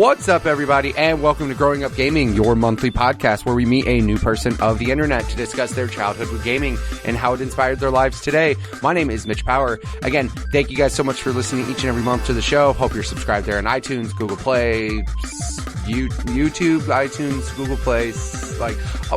What's up, everybody, and welcome to Growing Up Gaming, your monthly podcast where we meet a new person of the internet to discuss their childhood with gaming and how it inspired their lives today. My name is Mitch Power. Again, thank you guys so much for listening each and every month to the show. Hope you're subscribed there on iTunes, Google Play, YouTube, iTunes, Google Play,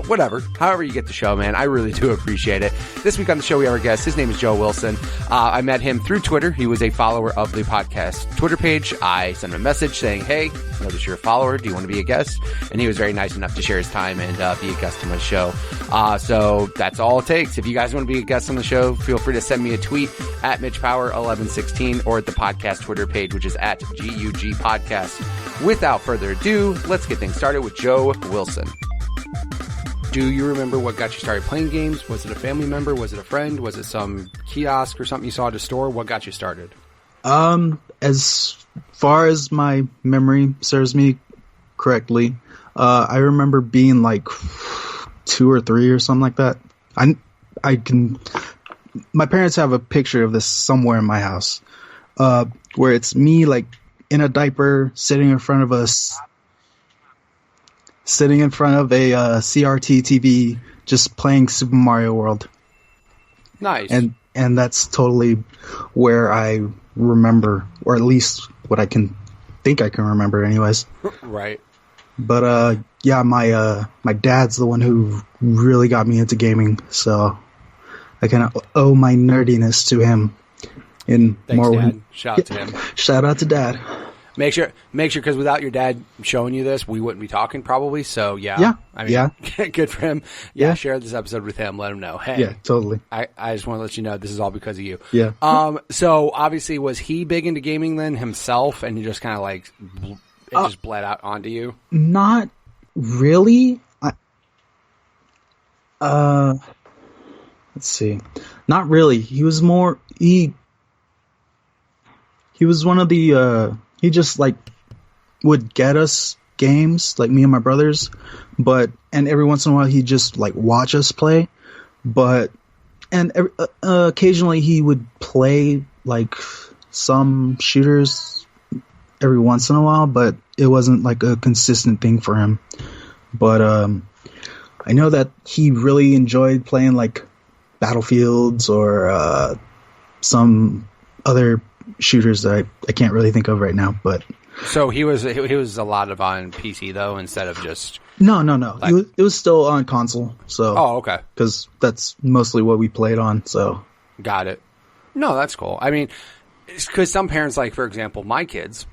whatever. However you get the show, man. I really do appreciate it. This week on the show, we have our guest. His name is Joe Wilson. I met him through Twitter. He was a follower of the podcast Twitter page. I sent him a message saying, hey, notice you're a follower. Do you want to be a guest? And he was very nice enough to share his time and be a guest on my show. So that's all it takes. If you guys want to be a guest on the show, feel free to send me a tweet at MitchPower1116 or at the podcast Twitter page, which is at GUG Podcast. Without further ado, let's get things started with Joe Wilson. Do you remember what got you started playing games? Was it a family member? Was it a friend? Was it some kiosk or something you saw at a store? What got you started? As far as my memory serves me correctly, I remember being like 2 or 3 or something like that. My parents have a picture of this somewhere in my house, where it's me like in a diaper sitting in front of a CRT TV, just playing Super Mario World. Nice. And that's totally where I remember, or at least what I can think I can remember anyways. Right. But yeah, my dad's the one who really got me into gaming, so I kind of owe my nerdiness to him. Thanks, Dad. Shout out to him. Shout out to Dad. Make sure, because without your dad showing you this, we wouldn't be talking probably. So yeah. I mean, good for him. Yeah, share this episode with him. Let him know. Hey, yeah, totally. I just want to let you know this is all because of you. Yeah. So obviously, was he big into gaming then himself, and he just kind of like it just bled out onto you? Not really. Let's see. Not really. He was more he was one of the he just like would get us games, like me and my brothers, and every once in a while he'd just like watch us play, and occasionally he would play like some shooters every once in a while, but it wasn't like a consistent thing for him. But I know that he really enjoyed playing like Battlefields or some other shooters that I can't really think of right now, but so he was a lot of on PC though, instead of just no. Like, it was still on console. So okay, because that's mostly what we played on. So got it. No, that's cool. I mean, because some parents, like for example, my kids,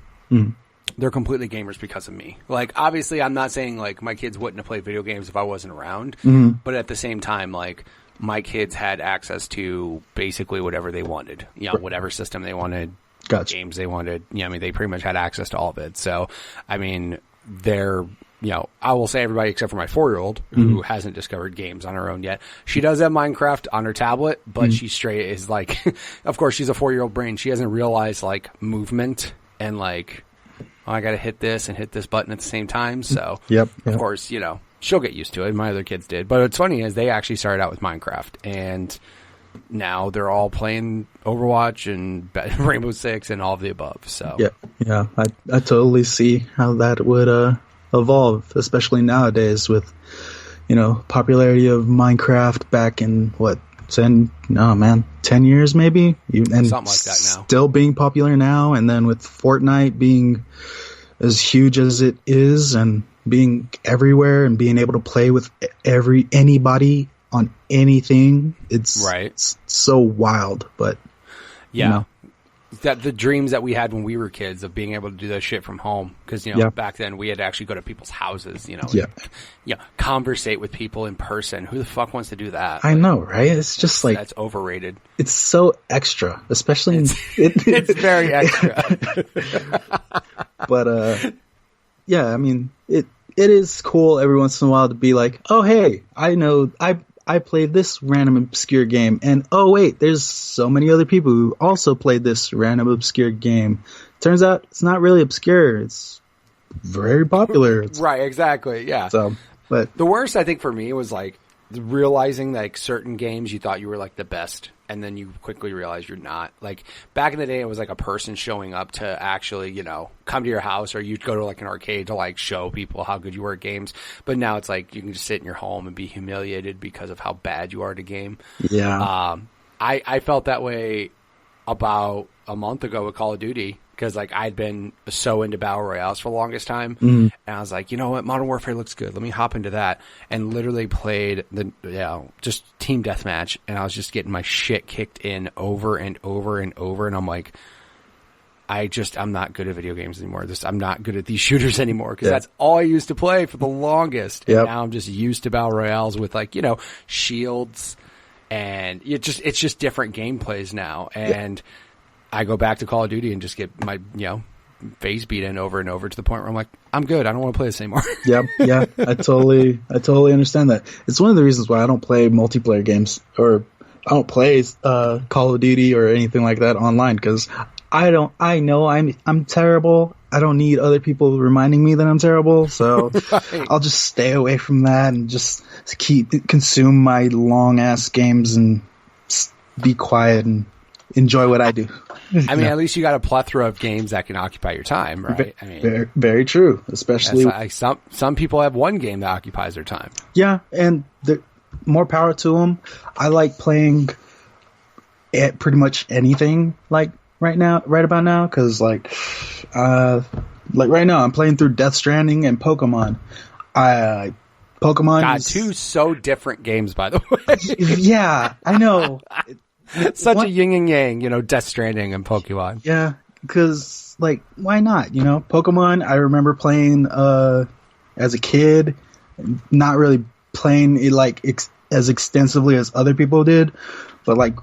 they're completely gamers because of me. Like obviously, I'm not saying like my kids wouldn't have played video games if I wasn't around, but at the same time, like my kids had access to basically whatever they wanted, whatever system they wanted, gotcha. Games they wanted. I mean, they pretty much had access to all of it. So, I mean, they're, I will say everybody except for my 4-year-old who hasn't discovered games on her own yet. She does have Minecraft on her tablet, but she straight is like, of course, she's a 4-year-old brain. She hasn't realized like movement and like, oh, I got to hit this and hit this button at the same time. So, yep. Of course, she'll get used to it. My other kids did. But what's funny is they actually started out with Minecraft, and now they're all playing Overwatch and Rainbow Six and all of the above. So yeah, I totally see how that would evolve, especially nowadays with popularity of Minecraft back in 10 years maybe, and something like that now. Still being popular now, and then with Fortnite being as huge as it is and being everywhere and being able to play with anybody on anything, it's so wild. But that the dreams that we had when we were kids of being able to do that shit from home, because back then we had to actually go to people's houses, conversate with people in person. Who the fuck wants to do that? I know, right? It's just like that's overrated. It's so extra, especially it's very extra. But yeah, I mean it is cool every once in a while to be like, oh hey, I know I played this random obscure game, and oh wait, there's so many other people who also played this random obscure game. Turns out it's not really obscure, it's very popular. Right, exactly, yeah. So, but the worst I think for me was like realizing like certain games you thought you were like the best, and then you quickly realize you're not. Like back in the day, it was like a person showing up to actually, you know, come to your house, or you'd go to like an arcade to like show people how good you were at games. But now it's like you can just sit in your home and be humiliated because of how bad you are at a game. Yeah. I felt that way about a month ago with Call of Duty, because like I'd been so into Battle Royales for the longest time, and I was like, you know what, Modern Warfare looks good. Let me hop into that, and literally played just team deathmatch, and I was just getting my shit kicked in over and over and over, and I'm like, I'm not good at video games anymore. I'm not good at these shooters anymore, because that's all I used to play for the longest, and now I'm just used to Battle Royales with like, you know, shields, and it's just different gameplays now, and I go back to Call of Duty and just get my, you know, face beat in over and over to the point where I'm like, I'm good. I don't want to play this anymore. Yeah. I totally understand that. It's one of the reasons why I don't play multiplayer games, or I don't play Call of Duty or anything like that online, because I know I'm terrible. I don't need other people reminding me that I'm terrible. So right. I'll just stay away from that and just consume my long ass games and be quiet and enjoy what I do. I mean, at least you got a plethora of games that can occupy your time, right? I mean, very, very true. Especially like some people have one game that occupies their time. Yeah, and more power to them. I like playing at pretty much anything, like right about now, because like right now I'm playing through Death Stranding and Pokemon. Pokemon God, two so different games, by the way. Yeah, I know. Such a yin and yang, you know, Death Stranding and Pokemon. Yeah, because, like, why not? You know, Pokemon, I remember playing as a kid, not really playing it, like, as extensively as other people did. But, like,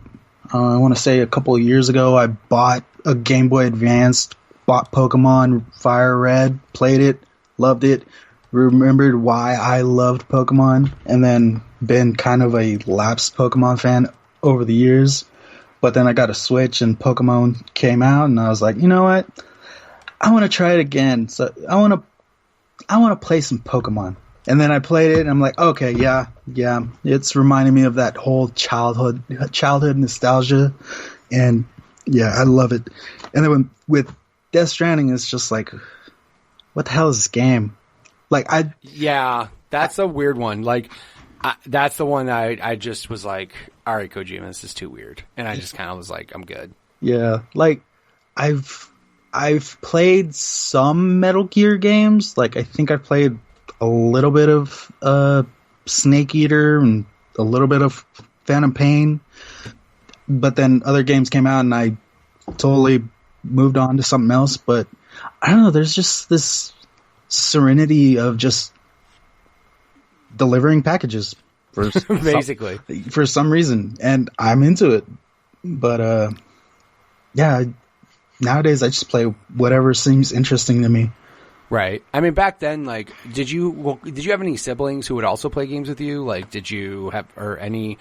I want to say a couple of years ago, I bought a Game Boy Advance, bought Pokemon Fire Red, played it, loved it, remembered why I loved Pokemon, and then been kind of a lapsed Pokemon fan over the years. But then I got a Switch and Pokemon came out, and I was like, you know what, I want to try it again. So I want to play some Pokemon. And then I played it and I'm like, okay, yeah, it's reminding me of that whole childhood nostalgia, and yeah, I love it. And then with Death Stranding, it's just like, what the hell is this game? Like that's a weird one. Like that's the one I just was like, all right, Kojima, this is too weird. And I just kind of was like, I'm good. Yeah. Like, I've played some Metal Gear games. Like, I think I played a little bit of Snake Eater and a little bit of Phantom Pain. But then other games came out and I totally moved on to something else. But I don't know, there's just this serenity of just delivering packages for basically for some reason, and I'm into it. But nowadays I just play whatever seems interesting to me. Right. I mean, back then, like, did you have any siblings who would also play games with you? Like, did you have any?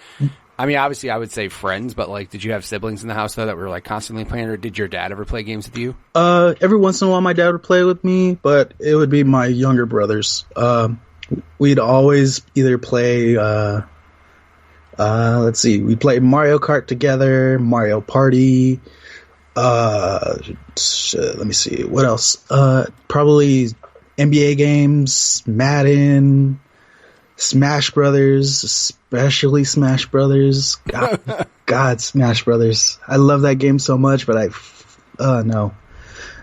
I mean, obviously, I would say friends, but like, did you have siblings in the house though that were like constantly playing, or did your dad ever play games with you? Every once in a while, my dad would play with me, but it would be my younger brothers. We'd always either play, let's see, we played Mario Kart together, Mario Party, let me see, what else? Probably NBA games, Madden, Smash Brothers, especially Smash Brothers. God, Smash Brothers. I love that game so much, but no.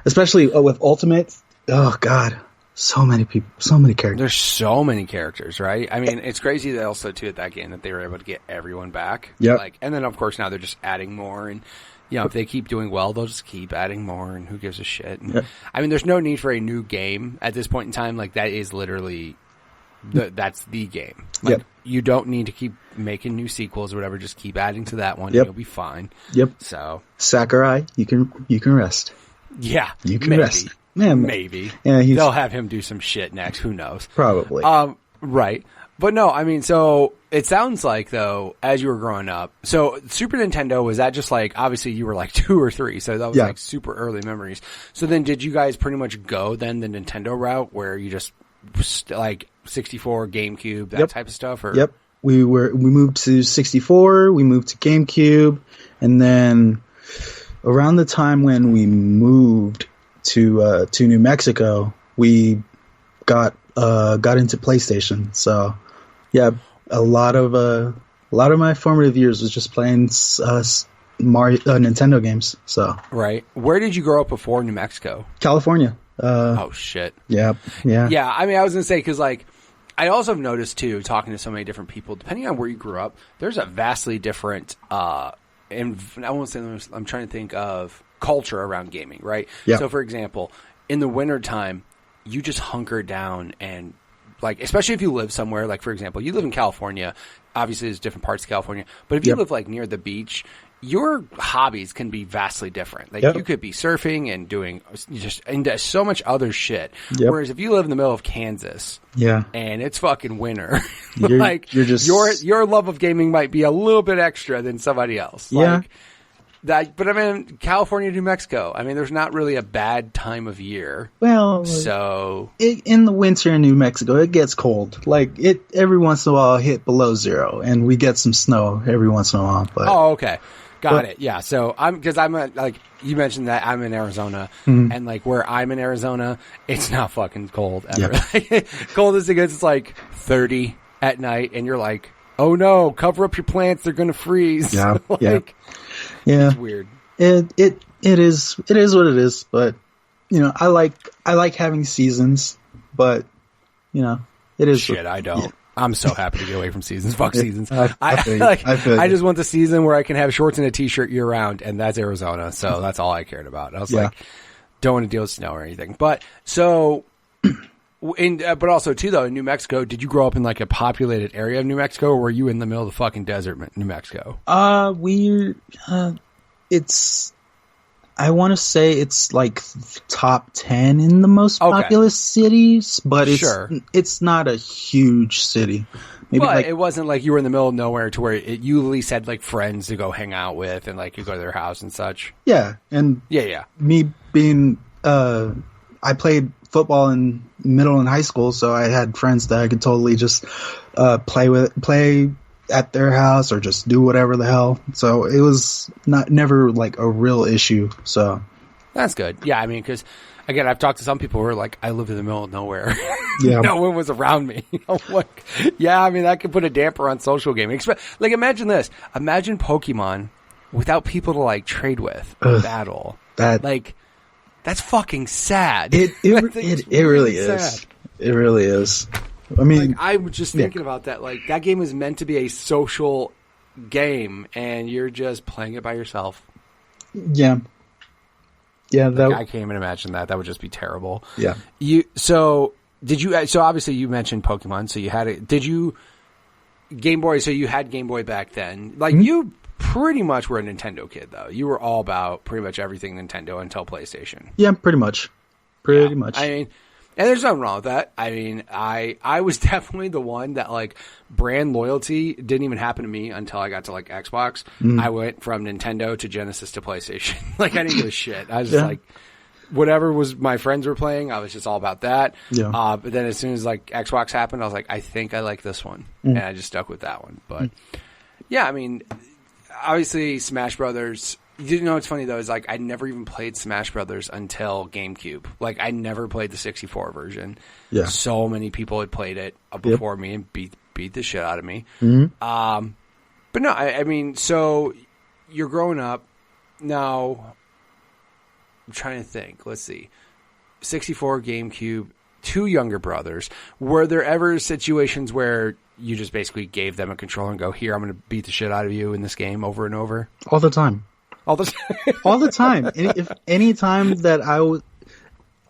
Especially with Ultimate. Oh, God. So many people, so many characters. There's so many characters, right? I mean, it's crazy that also too at that game that they were able to get everyone back. Yeah. Like, and then of course now they're just adding more, and you know, if they keep doing well, they'll just keep adding more, and who gives a shit? And, I mean, there's no need for a new game at this point in time. Like, that is literally that's the game. Like, you don't need to keep making new sequels or whatever. Just keep adding to that one, and you'll be fine. So Sakurai, you can rest. Yeah, you can rest. Man, maybe. Yeah, they'll have him do some shit next. Who knows? Probably. Right. But no, I mean, so it sounds like, though, as you were growing up, so Super Nintendo, was that just like, obviously you were like 2 or 3, so that was like super early memories. So then did you guys pretty much go then the Nintendo route where you just like 64, GameCube, that type of stuff? Or? Yep. we moved to 64, we moved to GameCube, and then around the time when we moved to New Mexico, we got into PlayStation. So yeah, a lot of my formative years was just playing Nintendo games. So right. Where did you grow up before New Mexico? California. Oh shit. Yeah. I mean, I was gonna say because like I also have noticed too, talking to so many different people, depending on where you grew up, there's a vastly different. And I won't say I'm trying to think of culture around gaming, right? Yeah. So, for example, in the wintertime, you just hunker down and, like, especially if you live somewhere, like, for example, you live in California. Obviously, there's different parts of California. But if you live, like, near the beach, your hobbies can be vastly different. Like, you could be surfing and doing just into so much other shit. Whereas if you live in the middle of Kansas and it's fucking winter, like, you're just... your love of gaming might be a little bit extra than somebody else. Like, but I mean, California, New Mexico, I mean, there's not really a bad time of year. Well, so in the winter in New Mexico, it gets cold. Like every once in a while hit below 0, and we get some snow every once in a while. But okay. Got it. Yeah. So because I'm like you mentioned that I'm in Arizona, and like where I'm in Arizona, it's not fucking cold ever. Like, coldest it gets, it's like 30 at night, and you're like, oh no, cover up your plants, they're gonna freeze. Yeah. Like, it's weird. It is what it is. But you know, I like having seasons, but you know, it is shit. I don't. Yeah. I'm so happy to get away from seasons. Fuck seasons. I just want the season where I can have shorts and a t-shirt year round, and that's Arizona. So that's all I cared about. I was like, don't want to deal with snow or anything. But so, but also too though, in New Mexico, did you grow up in like a populated area of New Mexico, or were you in the middle of the fucking desert, New Mexico? It's. I want to say it's like top 10 in the most populous cities, but it's not a huge city. Maybe but it wasn't like you were in the middle of nowhere to where you at least had like friends to go hang out with and like you go to their house and such. Yeah, and me being I played football in middle and high school, so I had friends that I could totally just play at their house or just do whatever the hell. So it was never like a real issue. So that's good. Yeah, I mean, because again, I've talked to some people who are like, I lived in the middle of nowhere. Yeah. No one was around me. I'm like, yeah, I mean, that could put a damper on social gaming. Like, imagine this. Imagine Pokemon without people to like trade with or battle. That's fucking sad. It really is. It really is. I mean, like, I'm just thinking about that. Like, that game is meant to be a social game, and you're just playing it by yourself. Yeah. Yeah. I can't even imagine that. That would just be terrible. Yeah. So obviously you mentioned Pokemon. So you had it. Did you Game Boy? So you had Game Boy back then. Like you pretty much were a Nintendo kid, though. You were all about pretty much everything Nintendo until PlayStation. Yeah, pretty much. Pretty much. I mean. And there's nothing wrong with that. I mean, I was definitely the one that, like, brand loyalty didn't even happen to me until I got to, like, Xbox. I went from Nintendo to Genesis to PlayStation. Like, I didn't give a shit. I was just like, whatever was my friends were playing, I was just all about that. Yeah. But then as soon as, like, Xbox happened, I was like, I think I like this one. And I just stuck with that one. But, yeah, I mean, obviously Smash Brothers... You know what's funny, though, is, like, I never even played Smash Brothers until GameCube. Like, I never played the 64 version. Yeah. So many people had played it before me and beat the shit out of me. But no, I mean, so you're growing up. Now, I'm trying to think. Let's see. 64, GameCube, 2 younger brothers. Were there ever situations where you just basically gave them a controller and go, here, I'm going to beat the shit out of you in this game over and over? All the time. All the time. All the time. Any time that I was,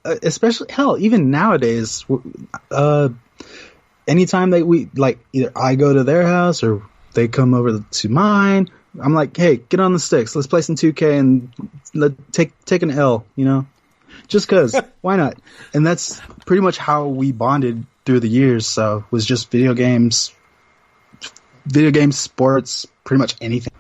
especially hell, even nowadays, anytime that we like, either I go to their house or they come over to mine, I'm like, hey, get on the sticks. Let's play some 2K and take an L. You know, just cause why not? And that's pretty much how we bonded through the years. So it was just video games, sports, pretty much anything.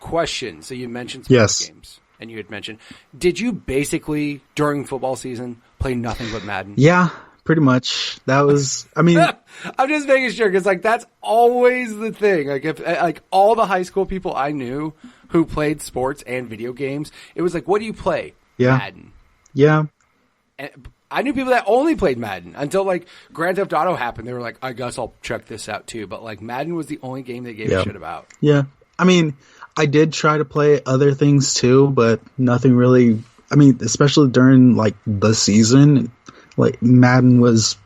Question. So you mentioned sports games, and you had mentioned, did you basically during football season play nothing but Madden? Yeah, pretty much. That was, I mean, I'm just making sure because like that's always the thing. Like if like all the high school people I knew who played sports and video games, it was like, what do you play? Yeah. Madden. Yeah. And I knew people that only played Madden until like Grand Theft Auto happened. They were like, I guess I'll check this out too. But like Madden was the only game they gave a shit about. Yeah. I mean, I did try to play other things too, but nothing really. I mean, especially during like the season, like Madden was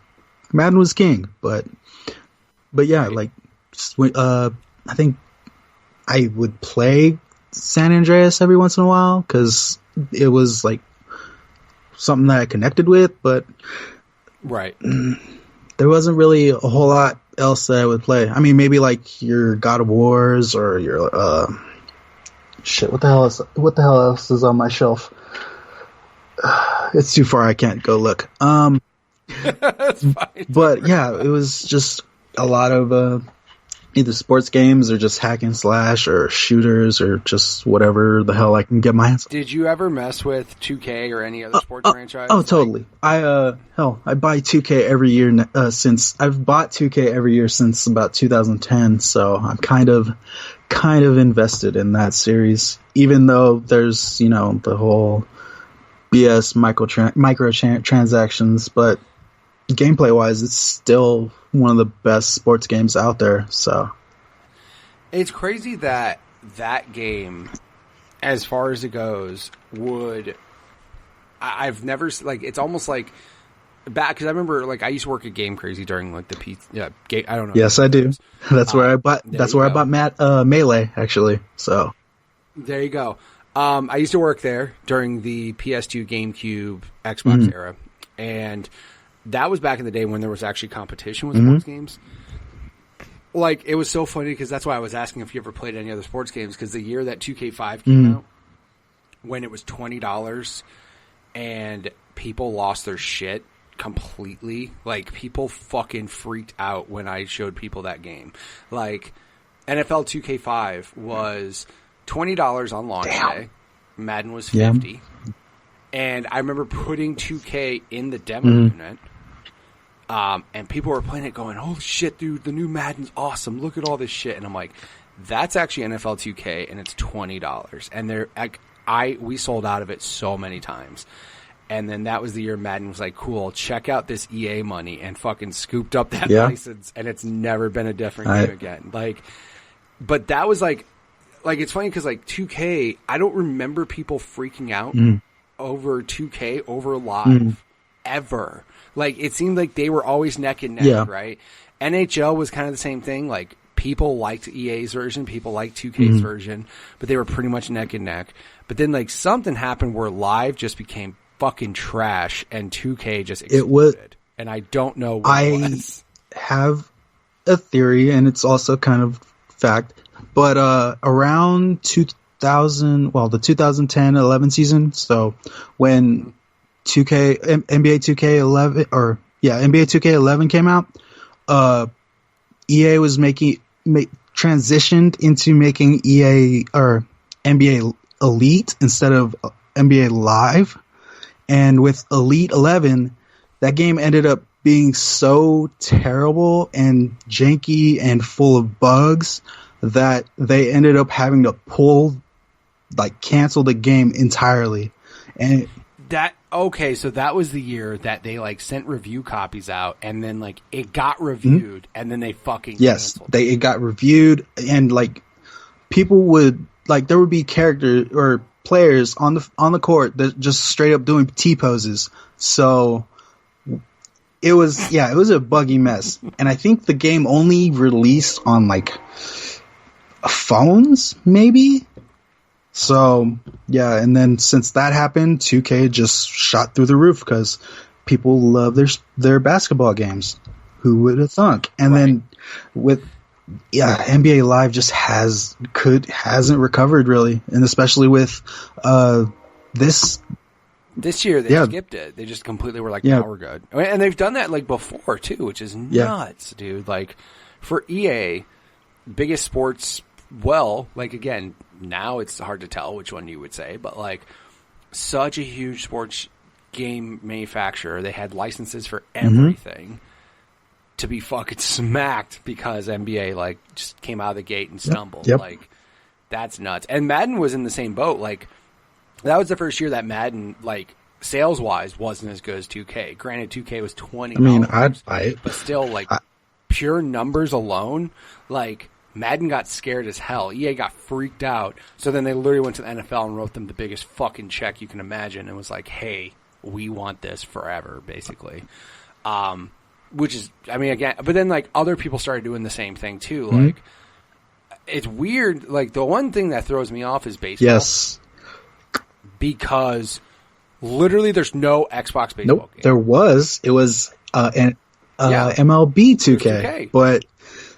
king. But yeah, Right. like I think I would play San Andreas every once in a while because it was like something that I connected with, but Right. there wasn't really a whole lot else that I would play. I mean, maybe like your God of Wars or your shit. What the hell else is on my shelf? It's too far. I can't go look. That's fine. But yeah, it was just a lot of either sports games or just hack and slash or shooters or just whatever the hell I can get my hands on. Did you ever mess with 2K or any other sports franchise? Oh, totally. I buy 2K every year since I've bought 2K every year since about 2010. So I'm kind of invested in that series, even though there's the whole BS microtransactions, but gameplay wise, it's still one of the best sports games out there. So It's crazy that game, as far as it goes, I've never like. It's almost like back because I remember like I used to work at Game Crazy during like the I don't know. Yes, I do. That's where I bought. That's where I bought Melee actually. So there you go. I used to work there during the PS2, GameCube, Xbox era, and that was back in the day when there was actually competition with sports games. Like, it was so funny because that's why I was asking if you ever played any other sports games, because the year that 2K5 came out, when it was $20 and people lost their shit completely, like, people fucking freaked out when I showed people that game. Like, NFL 2K5 was $20 on launch day. Madden was $50. Yeah. And I remember putting 2K in the demo unit. And people were playing it going, oh shit, dude, the new Madden's awesome. Look at all this shit. And I'm like, that's actually NFL 2K and it's $20. And we sold out of it so many times. And then that was the year Madden was like, cool, check out this EA money, and fucking scooped up that license, and it's never been a different game again. Like, but that was like it's funny because like 2K, I don't remember people freaking out over 2K over live ever. Like, it seemed like they were always neck and neck, right? NHL was kind of the same thing. Like, people liked EA's version, people liked 2K's version, but they were pretty much neck and neck. But then, like, something happened where live just became fucking trash, and 2K just exploded. And I don't know what it was. I have a theory, and it's also kind of fact, but around the 2010-11 season, so when NBA 2K11 NBA 2K11 came out, EA was transitioned into making EA or NBA Elite instead of NBA Live, and with Elite 11, that game ended up being so terrible and janky and full of bugs that they ended up having to cancel the game entirely. And so that was the year that they like sent review copies out, and then like it got reviewed, and then they fucking canceled. It got reviewed, and like people would there would be characters or players on the court that just straight up doing T poses. So it was a buggy mess, and I think the game only released on like phones maybe. So, yeah, and then since that happened, 2K just shot through the roof because people love their basketball games. Who would have thunk? And then with NBA Live just hasn't recovered really, and especially with this year they skipped it. They just completely were like, now we're good. And they've done that like before too, which is nuts, dude. Like for EA, biggest sports. Well, like, again, now it's hard to tell which one you would say, but, like, such a huge sports game manufacturer. They had licenses for everything to be fucking smacked because NBA like just came out of the gate and stumbled. Yep. Like that's nuts. And Madden was in the same boat. Like that was the first year that Madden like sales wise wasn't as good as 2K. Granted, 2K was $20. I mean, I'd buy it, but still, like pure numbers alone, like Madden got scared as hell. EA got freaked out. So then they literally went to the NFL and wrote them the biggest fucking check you can imagine, and was like, "Hey, we want this forever," basically. Which is, I mean, again, but then like other people started doing the same thing too. Like, it's weird. Like the one thing that throws me off is baseball. Yes, because literally there's no Xbox baseball nope. game. There was. It was MLB 2K, but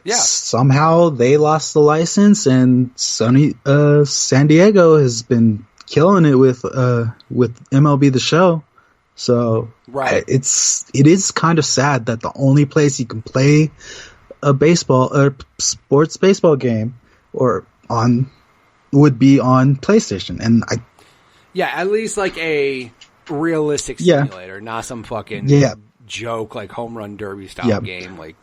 somehow they lost the license, and Sony San Diego has been killing it with MLB The Show. So right. It is kind of sad that the only place you can play a sports baseball game would be on PlayStation, and at least like a realistic simulator, not some fucking joke like home run derby style game. Like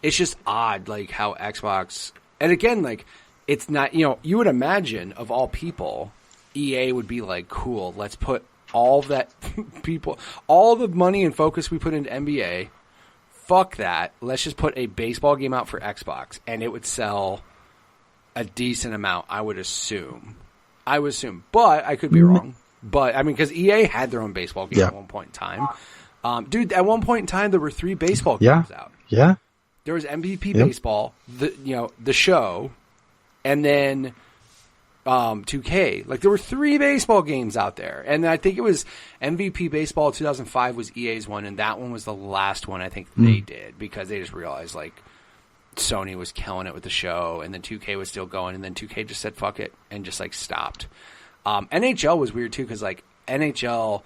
it's just odd, like how Xbox, and again, like it's not, you would imagine of all people, EA would be like, cool, let's put all that all the money and focus we put into NBA, fuck that. Let's just put a baseball game out for Xbox, and it would sell a decent amount, I would assume. But I could be wrong. But, I mean, because EA had their own baseball game at one point in time. Dude, at one point in time, there were 3 baseball games out. Yeah. There was MVP Baseball, the show, and then 2K. Like, there were 3 baseball games out there. And I think it was MVP Baseball 2005 was EA's one, and that one was the last one I think they did, because they just realized, like, Sony was killing it with the show, and then 2K was still going, and then 2K just said fuck it and just like stopped. NHL was weird too, because like NHL,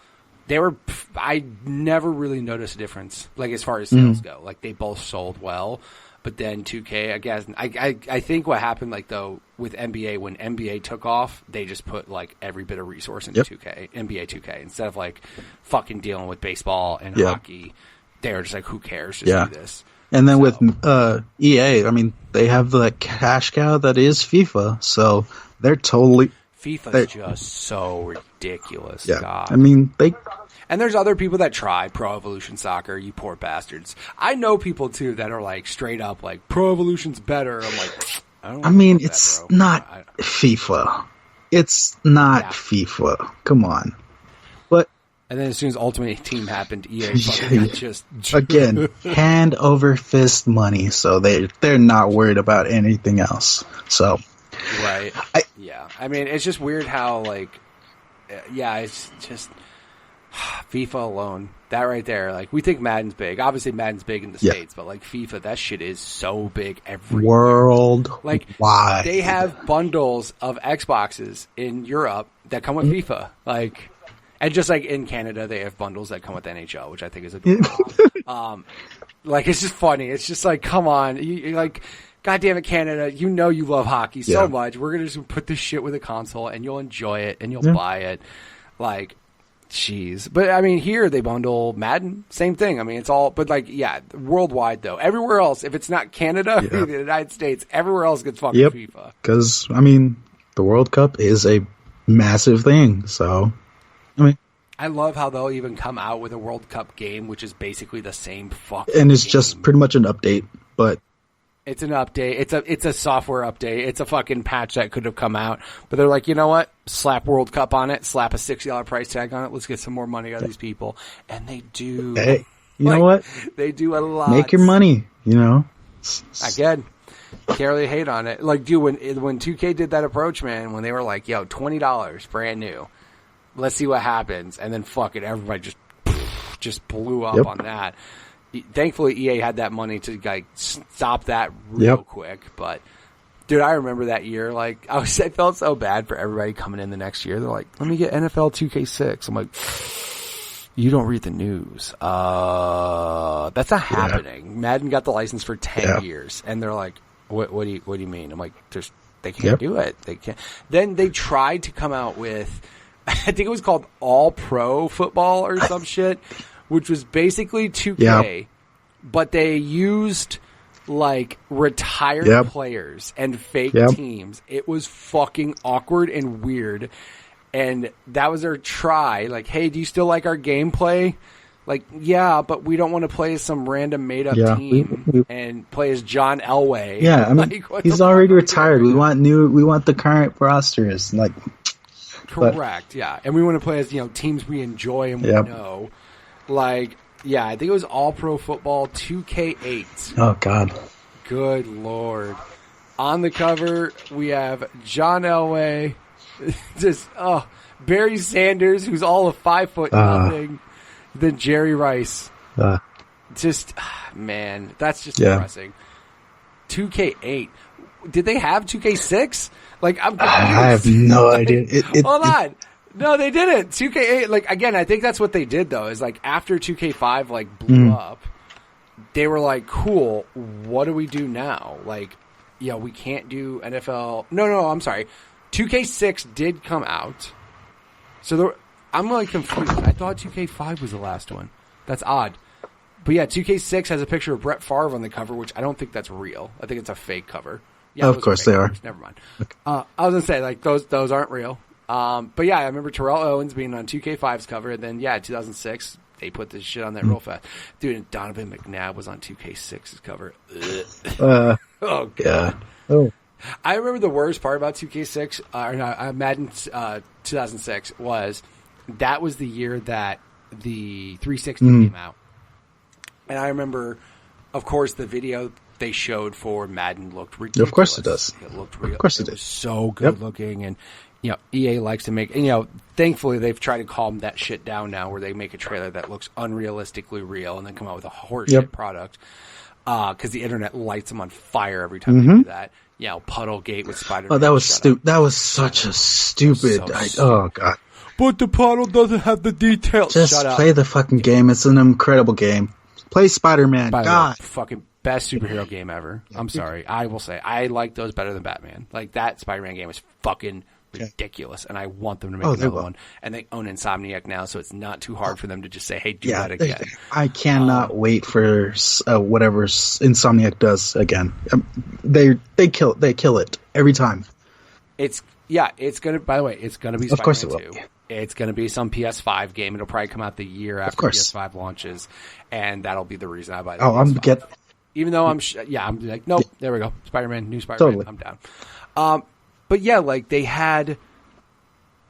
I never really noticed a difference, like as far as sales go. Like they both sold well, but then 2K, I guess, I think what happened, like though with NBA, when NBA took off, they just put like every bit of resource into 2K, NBA 2K, instead of like fucking dealing with baseball and hockey. They were just like, who cares? Just do this. And then with EA, I mean, they have the cash cow that is FIFA, so they're totally... FIFA's just so ridiculous. Yeah, God. I mean, And there's other people that try Pro Evolution Soccer, you poor bastards. I know people, too, that are like, straight up, like, Pro Evolution's better. I'm like, I mean, it's not FIFA. It's not FIFA. Come on. And then as soon as Ultimate Team happened, EA fucking just... Again, hand over fist money, so they're not worried about anything else. So... Right. I mean, it's just weird how, like... it's just... FIFA alone. That right there. Like, we think Madden's big. Obviously, Madden's big in the States, but, like, FIFA, that shit is so big everywhere. Worldwide. Like, they have bundles of Xboxes in Europe that come with FIFA. Like... And just like in Canada, they have bundles that come with NHL, which I think is adorable. Like, it's just funny. It's just like, come on. You're like, God damn it, Canada, you know you love hockey so much. We're going to just put this shit with a console, and you'll enjoy it, and you'll buy it. Like, jeez. But, I mean, here they bundle Madden. Same thing. I mean, it's all... But, like, worldwide, though. Everywhere else, if it's not Canada or the United States, everywhere else gets fucking FIFA. Because, I mean, the World Cup is a massive thing, so... I love how they'll even come out with a World Cup game, which is basically the same fucking and it's game. Just pretty much an update, but... It's an update. It's a software update. It's a fucking patch that could have come out. But they're like, you know what? Slap World Cup on it. Slap a $60 price tag on it. Let's get some more money out of these people. And they do. Hey, you know what? They do a lot. Make your money, Again, can't really hate on it. Like, dude, when 2K did that approach, man, when they were like, yo, $20, brand new. Let's see what happens. And then fuck it, everybody just blew up on that. Thankfully, EA had that money to like stop that real quick. But dude, I remember that year. Like, I felt so bad for everybody coming in the next year. They're like, "Let me get NFL 2K6." I'm like, "You don't read the news. That's not happening." Madden got the license for 10 years, and they're like, "What do you mean?" I'm like, "They can't do it. They can't." Then they tried to come out with I think it was called All Pro Football or some shit, which was basically 2K, Yep. but they used like retired Yep. players and fake Yep. teams. It was fucking awkward and weird. And that was their try. Like, hey, do you still like our gameplay? Like, yeah, but we don't want to play as some random made-up Yeah, team and play as John Elway. Yeah, I mean, Like, what he's the fuck already are we retired. doing? We want the current rosters. Like, Correct, yeah. And we want to play as, teams we enjoy and we Yep. know. Like, yeah, I think it was All Pro Football 2K8. oh god, Good Lord. On the cover, we have John Elway. Just, Barry Sanders, who's all of 5 foot nothing. Then Jerry Rice. Just, man, that's just depressing. 2K8. Did they have 2K6? Like, I'm confused. I have no idea. Hold on. No, they didn't. 2K8, like, again, I think that's what they did, though, is, like, after 2K5, like, blew up, they were like, cool, what do we do now? Like, we can't do NFL. No, I'm sorry. 2K6 did come out. So I'm really confused. I thought 2K5 was the last one. That's odd. But yeah, 2K6 has a picture of Brett Favre on the cover, which I don't think that's real. I think it's a fake cover. Yeah, of course they are. Never mind. I was gonna say like those aren't real. But yeah, I remember Terrell Owens being on 2K5's cover, and then 2006 they put this shit on that real fast. Dude, and Donovan McNabb was on 2K6's cover. Oh god. Yeah. Oh. I remember the worst part about 2K6, Madden 2006 was that was the year that the 360 came out. And I remember, of course, the video they showed for Madden looked ridiculous. Of course it does. It looked real. Of course it it was is. so good looking. And, EA likes to make, and, thankfully they've tried to calm that shit down now where they make a trailer that looks unrealistically real and then come out with a horseshit product. Because the internet lights them on fire every time they do that. Puddlegate with Spider-Man. Oh, that was stupid. That was such a stupid. Oh god. But the puddle doesn't have the details. Just Shut up. play the fucking game. It's an incredible game. Play Spider-Man. By the God. way, fucking best superhero game ever. I'm sorry. I will say I like those better than Batman. Like that Spider-Man game is fucking ridiculous, and I want them to make another one. And they own Insomniac now, so it's not too hard for them to just say, "Hey, do that again." I cannot wait for whatever Insomniac does again. They kill it every time. It's gonna. By the way, it's gonna be. Of course it Spider-Man will. 2. It's gonna be some PS5 game. It'll probably come out the year after PS5 launches, and that'll be the reason I buy. Even though I'm like, nope. There we go. Spider-Man, new Spider-Man. Totally. I'm down. But yeah, like they had.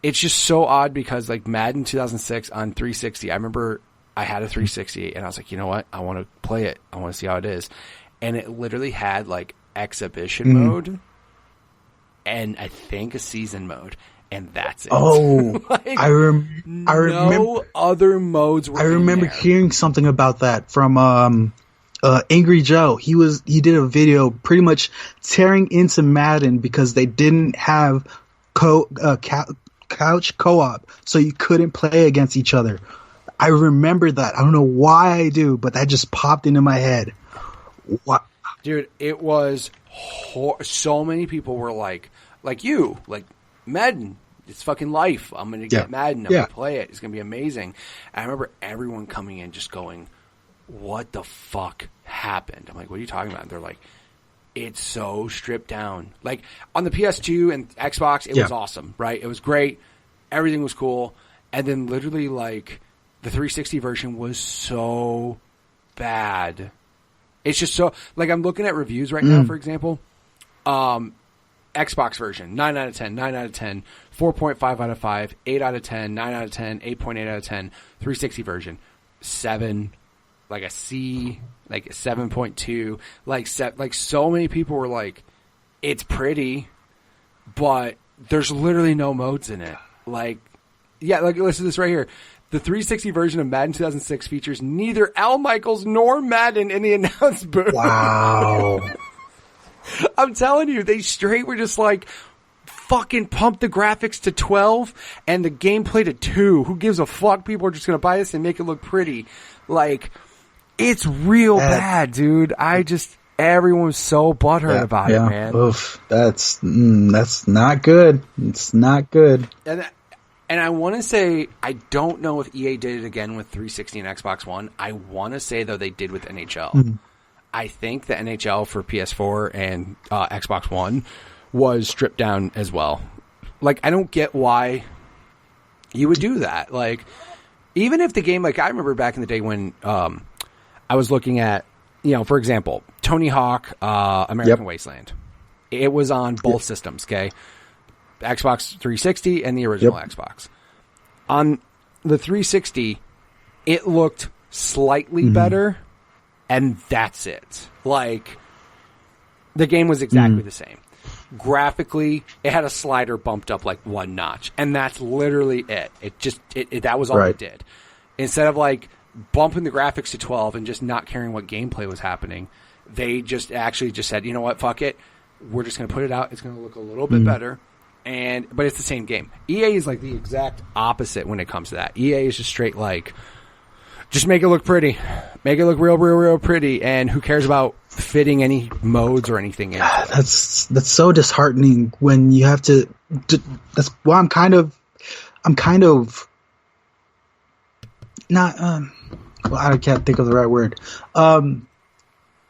It's just so odd because like Madden 2006 on 360. I remember I had a 360 and I was like, you know what? I want to play it. I want to see how it is. And it literally had like exhibition mode and I think a season mode. And that's it. Oh, like, I remember. No other modes were I remember in there. hearing something about that from Angry Joe. He did a video pretty much tearing into Madden because they didn't have couch co-op, so you couldn't play against each other. I remember that. I don't know why I do, but that just popped into my head. What? Dude, it was so many people were like you, like Madden. It's fucking life. I'm going to get Madden. I'm going to play it. It's going to be amazing. And I remember everyone coming in just going, what the fuck happened? I'm like, what are you talking about? And they're like, it's so stripped down. Like on the PS2 and Xbox, it was awesome, right? It was great. Everything was cool. And then literally like the 360 version was so bad. It's just so, like I'm looking at reviews right now, for example. Xbox version, 9 out of 10, 9 out of 10, 4.5 out of 5, 8 out of 10, 9 out of 10, 8.8 out of 10, 360 version, 7, like a C, like a 7.2, like so many people were like, it's pretty, but there's literally no modes in it. Like, like listen to this right here. The 360 version of Madden 2006 features neither Al Michaels nor Madden in the announce booth. Wow. I'm telling you, they straight were just like, fucking pump the graphics to 12 and the gameplay to 2. Who gives a fuck? People are just going to buy this and make it look pretty. Like, it's real bad, dude. Everyone was so butthurt about it, man. Oof, that's not good. It's not good. And And I want to say, I don't know if EA did it again with 360 and Xbox One. I want to say, though, they did with NHL. Mm-hmm. I think the NHL for PS4 and Xbox One was stripped down as well. Like, I don't get why you would do that. Like, even if the game, like, I remember back in the day when I was looking at, for example, Tony Hawk, American Wasteland. It was on both systems, okay? Xbox 360 and the original Xbox. On the 360, it looked slightly better, and that's it. Like, the game was exactly the same. Graphically, it had a slider bumped up like one notch, and that's literally it. That was all it did. Instead of like bumping the graphics to 12 and just not caring what gameplay was happening, they just said, you know what, fuck it. We're just going to put it out. It's going to look a little bit better. But it's the same game. EA is like the exact opposite when it comes to that. EA is just straight like, just make it look pretty. Make it look real, real, real pretty. And who cares about fitting any modes or anything in? That's so disheartening when you have to. That's why I'm kind of not. I can't think of the right word.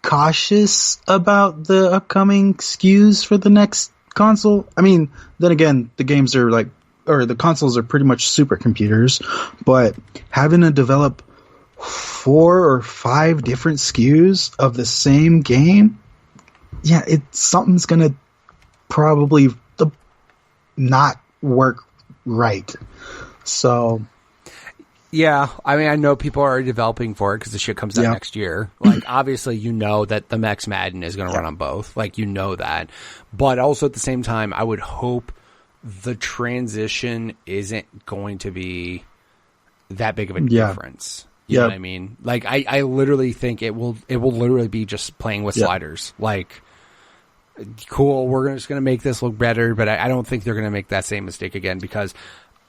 Cautious about the upcoming SKUs for the next console. I mean, then again, the games are the consoles are pretty much supercomputers, but having to develop 4 or 5 different SKUs of the same game, something's gonna probably not work right. So. Yeah, I mean, I know people are already developing for it because the shit comes out next year. Like, obviously, that the Max Madden is going to run on both. Like, that. But also, at the same time, I would hope the transition isn't going to be that big of a difference. You know what I mean? Like, I literally think it will literally be just playing with sliders. Like, cool, we're just going to make this look better, but I don't think they're going to make that same mistake again because,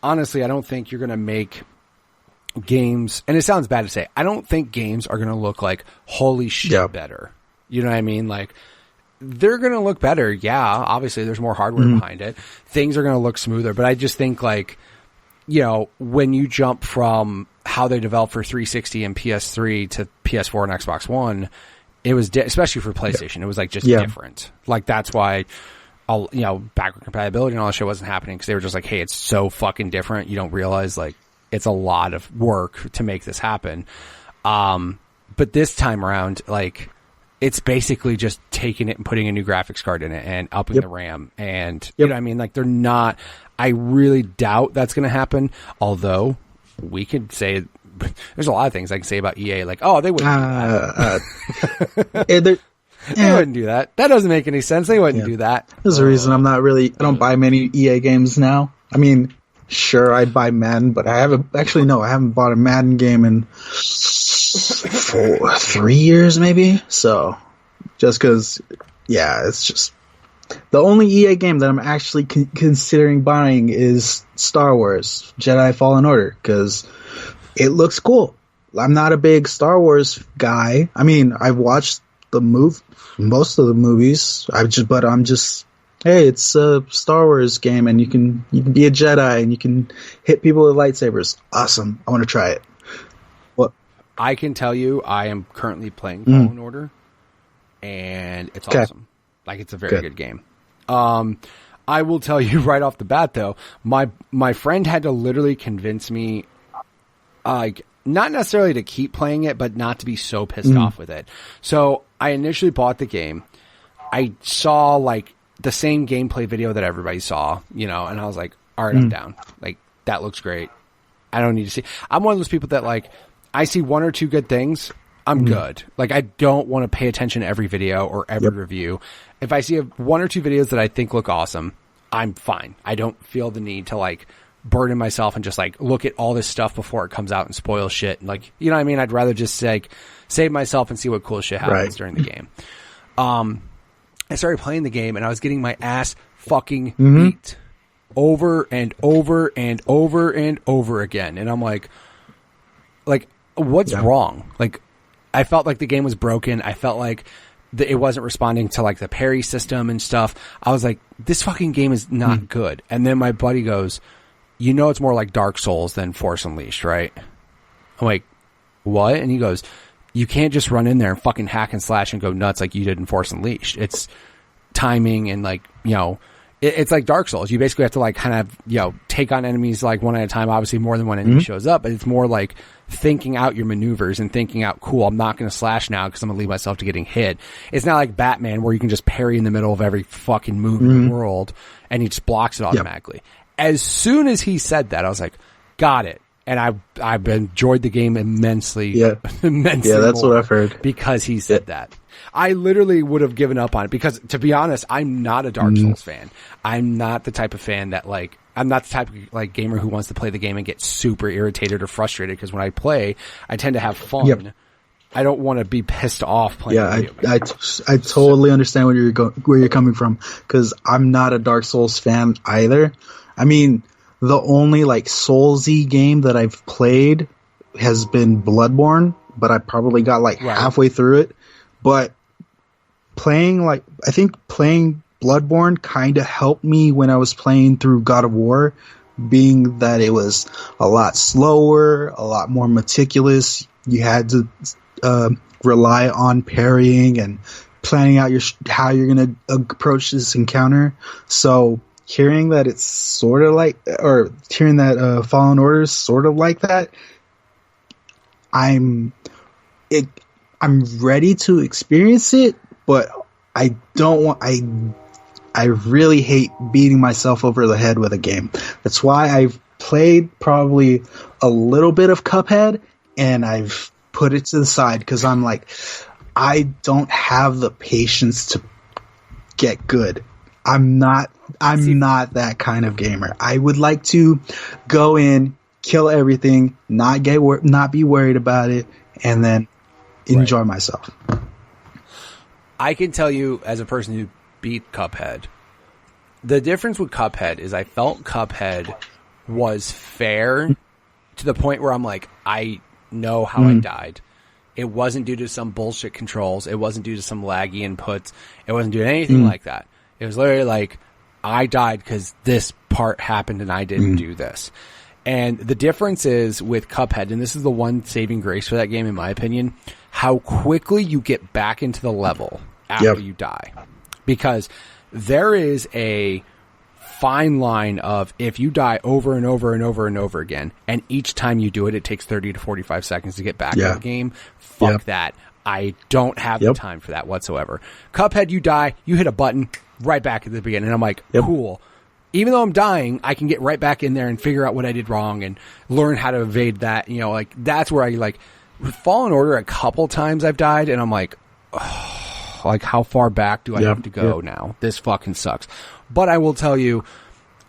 honestly, I don't think you're going to make games, and it sounds bad to say, I don't think games are going to look like holy shit better. You know what I mean? Like, they're going to look better. Yeah, obviously there's more hardware behind it. Things are going to look smoother, but I just think like, when you jump from how they developed for 360 and PS3 to PS4 and Xbox One, it was especially for PlayStation, it was like just different. Like, that's why backward compatibility and all that shit wasn't happening because they were just like, hey, it's so fucking different. You don't realize like it's a lot of work to make this happen. But this time around, like, it's basically just taking it and putting a new graphics card in it and upping the RAM. And, you know what I mean? Like, they're not, I really doubt that's going to happen. Although, we could say, there's a lot of things I can say about EA. Like, oh, they wouldn't do that. They wouldn't do that. That doesn't make any sense. They wouldn't do that. There's a reason I don't buy many EA games now. I mean, sure, I'd buy Madden, but I haven't bought a Madden game in 3 years maybe. So, just because, it's just the only EA game that I'm actually considering buying is Star Wars Jedi Fallen Order because it looks cool. I'm not a big Star Wars guy. I mean, I've watched most of the movies. I'm just. Hey, it's a Star Wars game, and you can be a Jedi, and you can hit people with lightsabers. Awesome! I want to try it. What? I can tell you, I am currently playing Fallen Order, and it's awesome. Like, it's a very good game. I will tell you right off the bat, though, my friend had to literally convince me, like, not necessarily to keep playing it, but not to be so pissed off with it. So I initially bought the game. I saw like the same gameplay video that everybody saw, and I was like, all right, I'm down. Like, that looks great. I don't need to see. I'm one of those people that, like, I see one or two good things, I'm good. Like, I don't want to pay attention to every video or every review. If I see one or two videos that I think look awesome, I'm fine. I don't feel the need to, like, burden myself and just, like, look at all this stuff before it comes out and spoil shit. And, like, you know what I mean? I'd rather just, like, save myself and see what cool shit happens during the game. I started playing the game, and I was getting my ass fucking beat over and over and over and over again. And I'm like, what's wrong? Like, I felt like the game was broken. I felt like it wasn't responding to, like, the parry system and stuff. I was like, this fucking game is not good. And then my buddy goes, you know it's more like Dark Souls than Force Unleashed, right? I'm like, what? And he goes, you can't just run in there and fucking hack and slash and go nuts like you did in Force Unleashed. It's timing and like, you know, it's like Dark Souls. You basically have to like kind of, you know, take on enemies like one at a time. Obviously more than one enemy shows up, but it's more like thinking out your maneuvers and thinking out, cool, I'm not going to slash now because I'm going to leave myself to getting hit. It's not like Batman where you can just parry in the middle of every fucking move in the world and he just blocks it automatically. As soon as he said that, I was like, got it. And I've enjoyed the game immensely. Yeah, immensely. Yeah, that's what I've heard. Because he said that. I literally would have given up on it because, to be honest, I'm not a Dark Souls fan. I'm not the type of fan that like, I'm not the type of like gamer who wants to play the game and get super irritated or frustrated because when I play, I tend to have fun. Yep. I don't want to be pissed off playing. Yeah, I totally understand where you're coming from because I'm not a Dark Souls fan either. I mean, the only like Soulsy game that I've played has been Bloodborne, but I probably got like halfway through it. But I think playing Bloodborne kind of helped me when I was playing through God of War, being that it was a lot slower, a lot more meticulous. You had to rely on parrying and planning out how you're going to approach this encounter. So hearing that it's sort of like, or hearing that Fallen Order is sort of like that, I'm ready to experience it, but I don't want. I really hate beating myself over the head with a game. That's why I've played probably a little bit of Cuphead, and I've put it to the side because I'm like, I don't have the patience to get good. I'm not that kind of gamer. I would like to go in, kill everything, not be worried about it, and then enjoy myself. I can tell you as a person who beat Cuphead, the difference with Cuphead is I felt Cuphead was fair to the point where I'm like, I know how I died. It wasn't due to some bullshit controls. It wasn't due to some laggy inputs. It wasn't due to anything like that. It was literally like, I died because this part happened and I didn't do this. And the difference is with Cuphead, and this is the one saving grace for that game in my opinion, how quickly you get back into the level after you die. Because there is a fine line of if you die over and over and over and over again, and each time you do it, it takes 30 to 45 seconds to get back in the game. Fuck that. I don't have the time for that whatsoever. Cuphead, you die, you hit a button, right back at the beginning. And I'm like, cool. Even though I'm dying, I can get right back in there and figure out what I did wrong and learn how to evade that. You know, like that's where I like with Fallen Order a couple times I've died and I'm like, oh, like how far back do I have to go now? This fucking sucks. But I will tell you,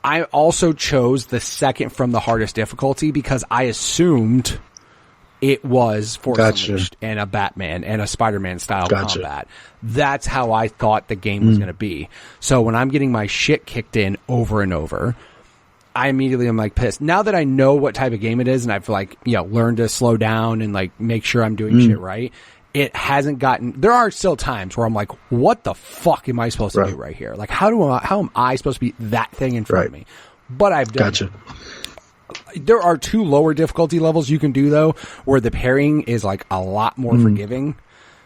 I also chose the second from the hardest difficulty because I assumed it was Force Unleashed and a Batman and a Spider-Man style combat. That's how I thought the game was going to be. So when I'm getting my shit kicked in over and over, I immediately am like pissed. Now that I know what type of game it is and I've like, you know, learned to slow down and like make sure I'm doing shit right, it hasn't gotten, there are still times where I'm like, what the fuck am I supposed to do right here? Like how am I supposed to be that thing in front of me? But I've done it. There are 2 lower difficulty levels you can do though, where the parrying is like a lot more forgiving.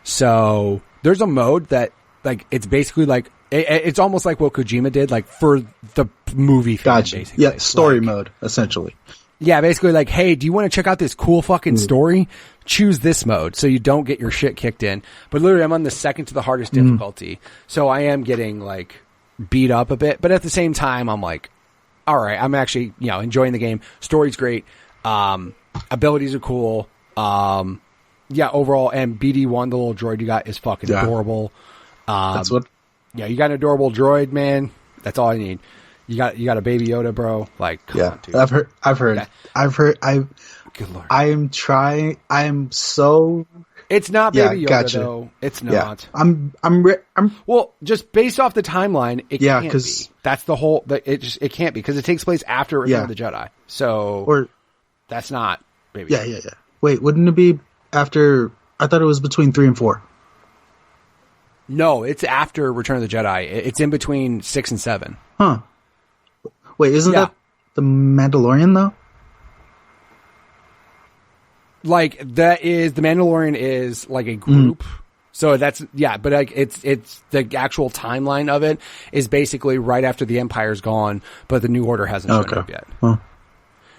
So there's a mode that like, it's basically like, it's almost like what Kojima did, like for the movie fan, basically. Yeah, story mode, essentially. Yeah, basically like, hey, do you want to check out this cool fucking story? Choose this mode so you don't get your shit kicked in. But literally I'm on the second to the hardest difficulty. So I am getting like beat up a bit, but at the same time I'm like, all right, I'm actually, you know, enjoying the game. Story's great. Abilities are cool. Yeah, overall, and BD1, the little droid you got, is fucking adorable. That's what. Yeah, you got an adorable droid, man. That's all I need. You got a baby Yoda, bro. Like, come on, dude. I've heard. Good Lord. I am trying. I am so. It's not Baby Yoda, though. It's not. I'm. Well, just based off the timeline, it can't be. That's the whole. It can't be because it takes place after Return of the Jedi. So, that's not Baby Yoda. Yeah. Wait, wouldn't it be after? I thought it was between 3 and 4. No, it's after Return of the Jedi. It's in between 6 and 7. Huh. Wait, isn't that? The Mandalorian though? Like that is the Mandalorian is like a group. So that's but like it's the actual timeline of it is basically right after the Empire's gone, but the New Order hasn't shown up yet. Well.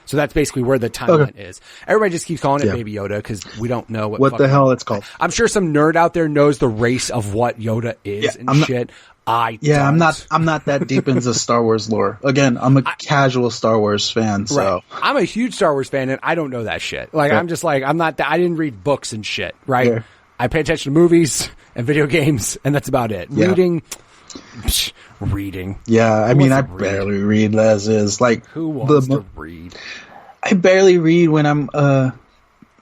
So that's basically where the timeline is. Everybody just keeps calling it Baby Yoda because we don't know what the hell it's called. I'm sure some nerd out there knows the race of what Yoda is shit. I'm not that deep into Star Wars lore. Again, I'm a casual Star Wars fan, so right. I'm a huge Star Wars fan and I don't know that shit. Like I'm just like I'm not that I didn't read books and shit, right? Yeah. I pay attention to movies and video games and that's about it. Yeah. Reading. Yeah, I mean I barely read as is. Like who wants to read? I barely read when I'm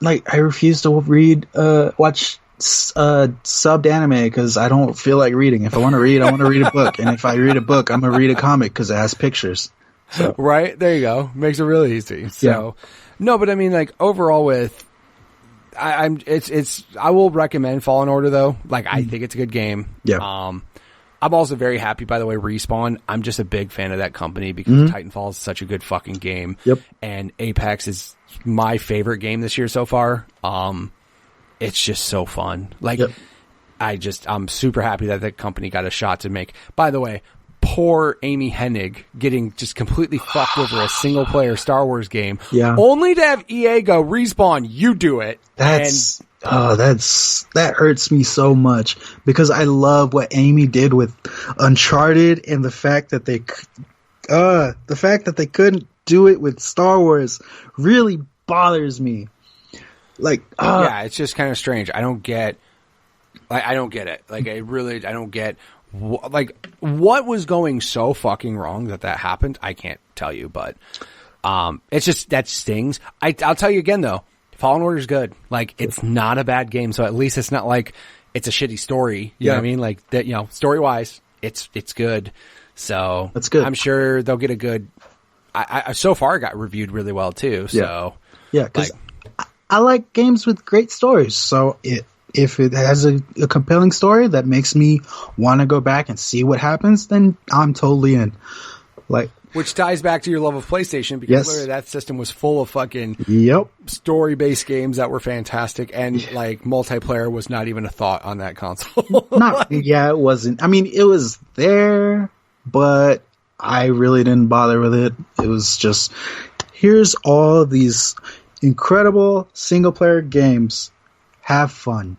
like I refuse to watch subbed anime because I don't feel like reading. If I want to read a book, and if I read a book, I'm gonna read a comic because it has pictures. So. Right there, you go. Makes it really easy. So, no, but I mean, like overall, with I will recommend Fallen Order though. Like I think it's a good game. Yeah. I'm also very happy, by the way, Respawn. I'm just a big fan of that company because Titanfall is such a good fucking game. Yep. And Apex is my favorite game this year so far. It's just so fun. Like, I'm super happy that that company got a shot to make. By the way, poor Amy Hennig getting just completely fucked over a single player Star Wars game. Yeah. Only to have EA go, Respawn, you do it. That hurts me so much because I love what Amy did with Uncharted and the fact that they couldn't do it with Star Wars really bothers me. Like, it's just kind of strange. I don't get it. Like, I don't get what was going so fucking wrong that happened. I can't tell you, but it's just that stings. I'll tell you again though. Fallen Order is good. Like, it's not a bad game, so at least it's not like it's a shitty story. You know what I mean? Like, that, you know, story-wise, it's good. So, that's good. I'm sure they'll get a good... I so far got reviewed really well, too, so... Yeah, because I like games with great stories, so if it has a compelling story that makes me want to go back and see what happens, then I'm totally in. Like... Which ties back to your love of PlayStation because literally that system was full of fucking story-based games that were fantastic and like multiplayer was not even a thought on that console. It wasn't. I mean, it was there, but I really didn't bother with it. It was just, here's all these incredible single-player games. Have fun.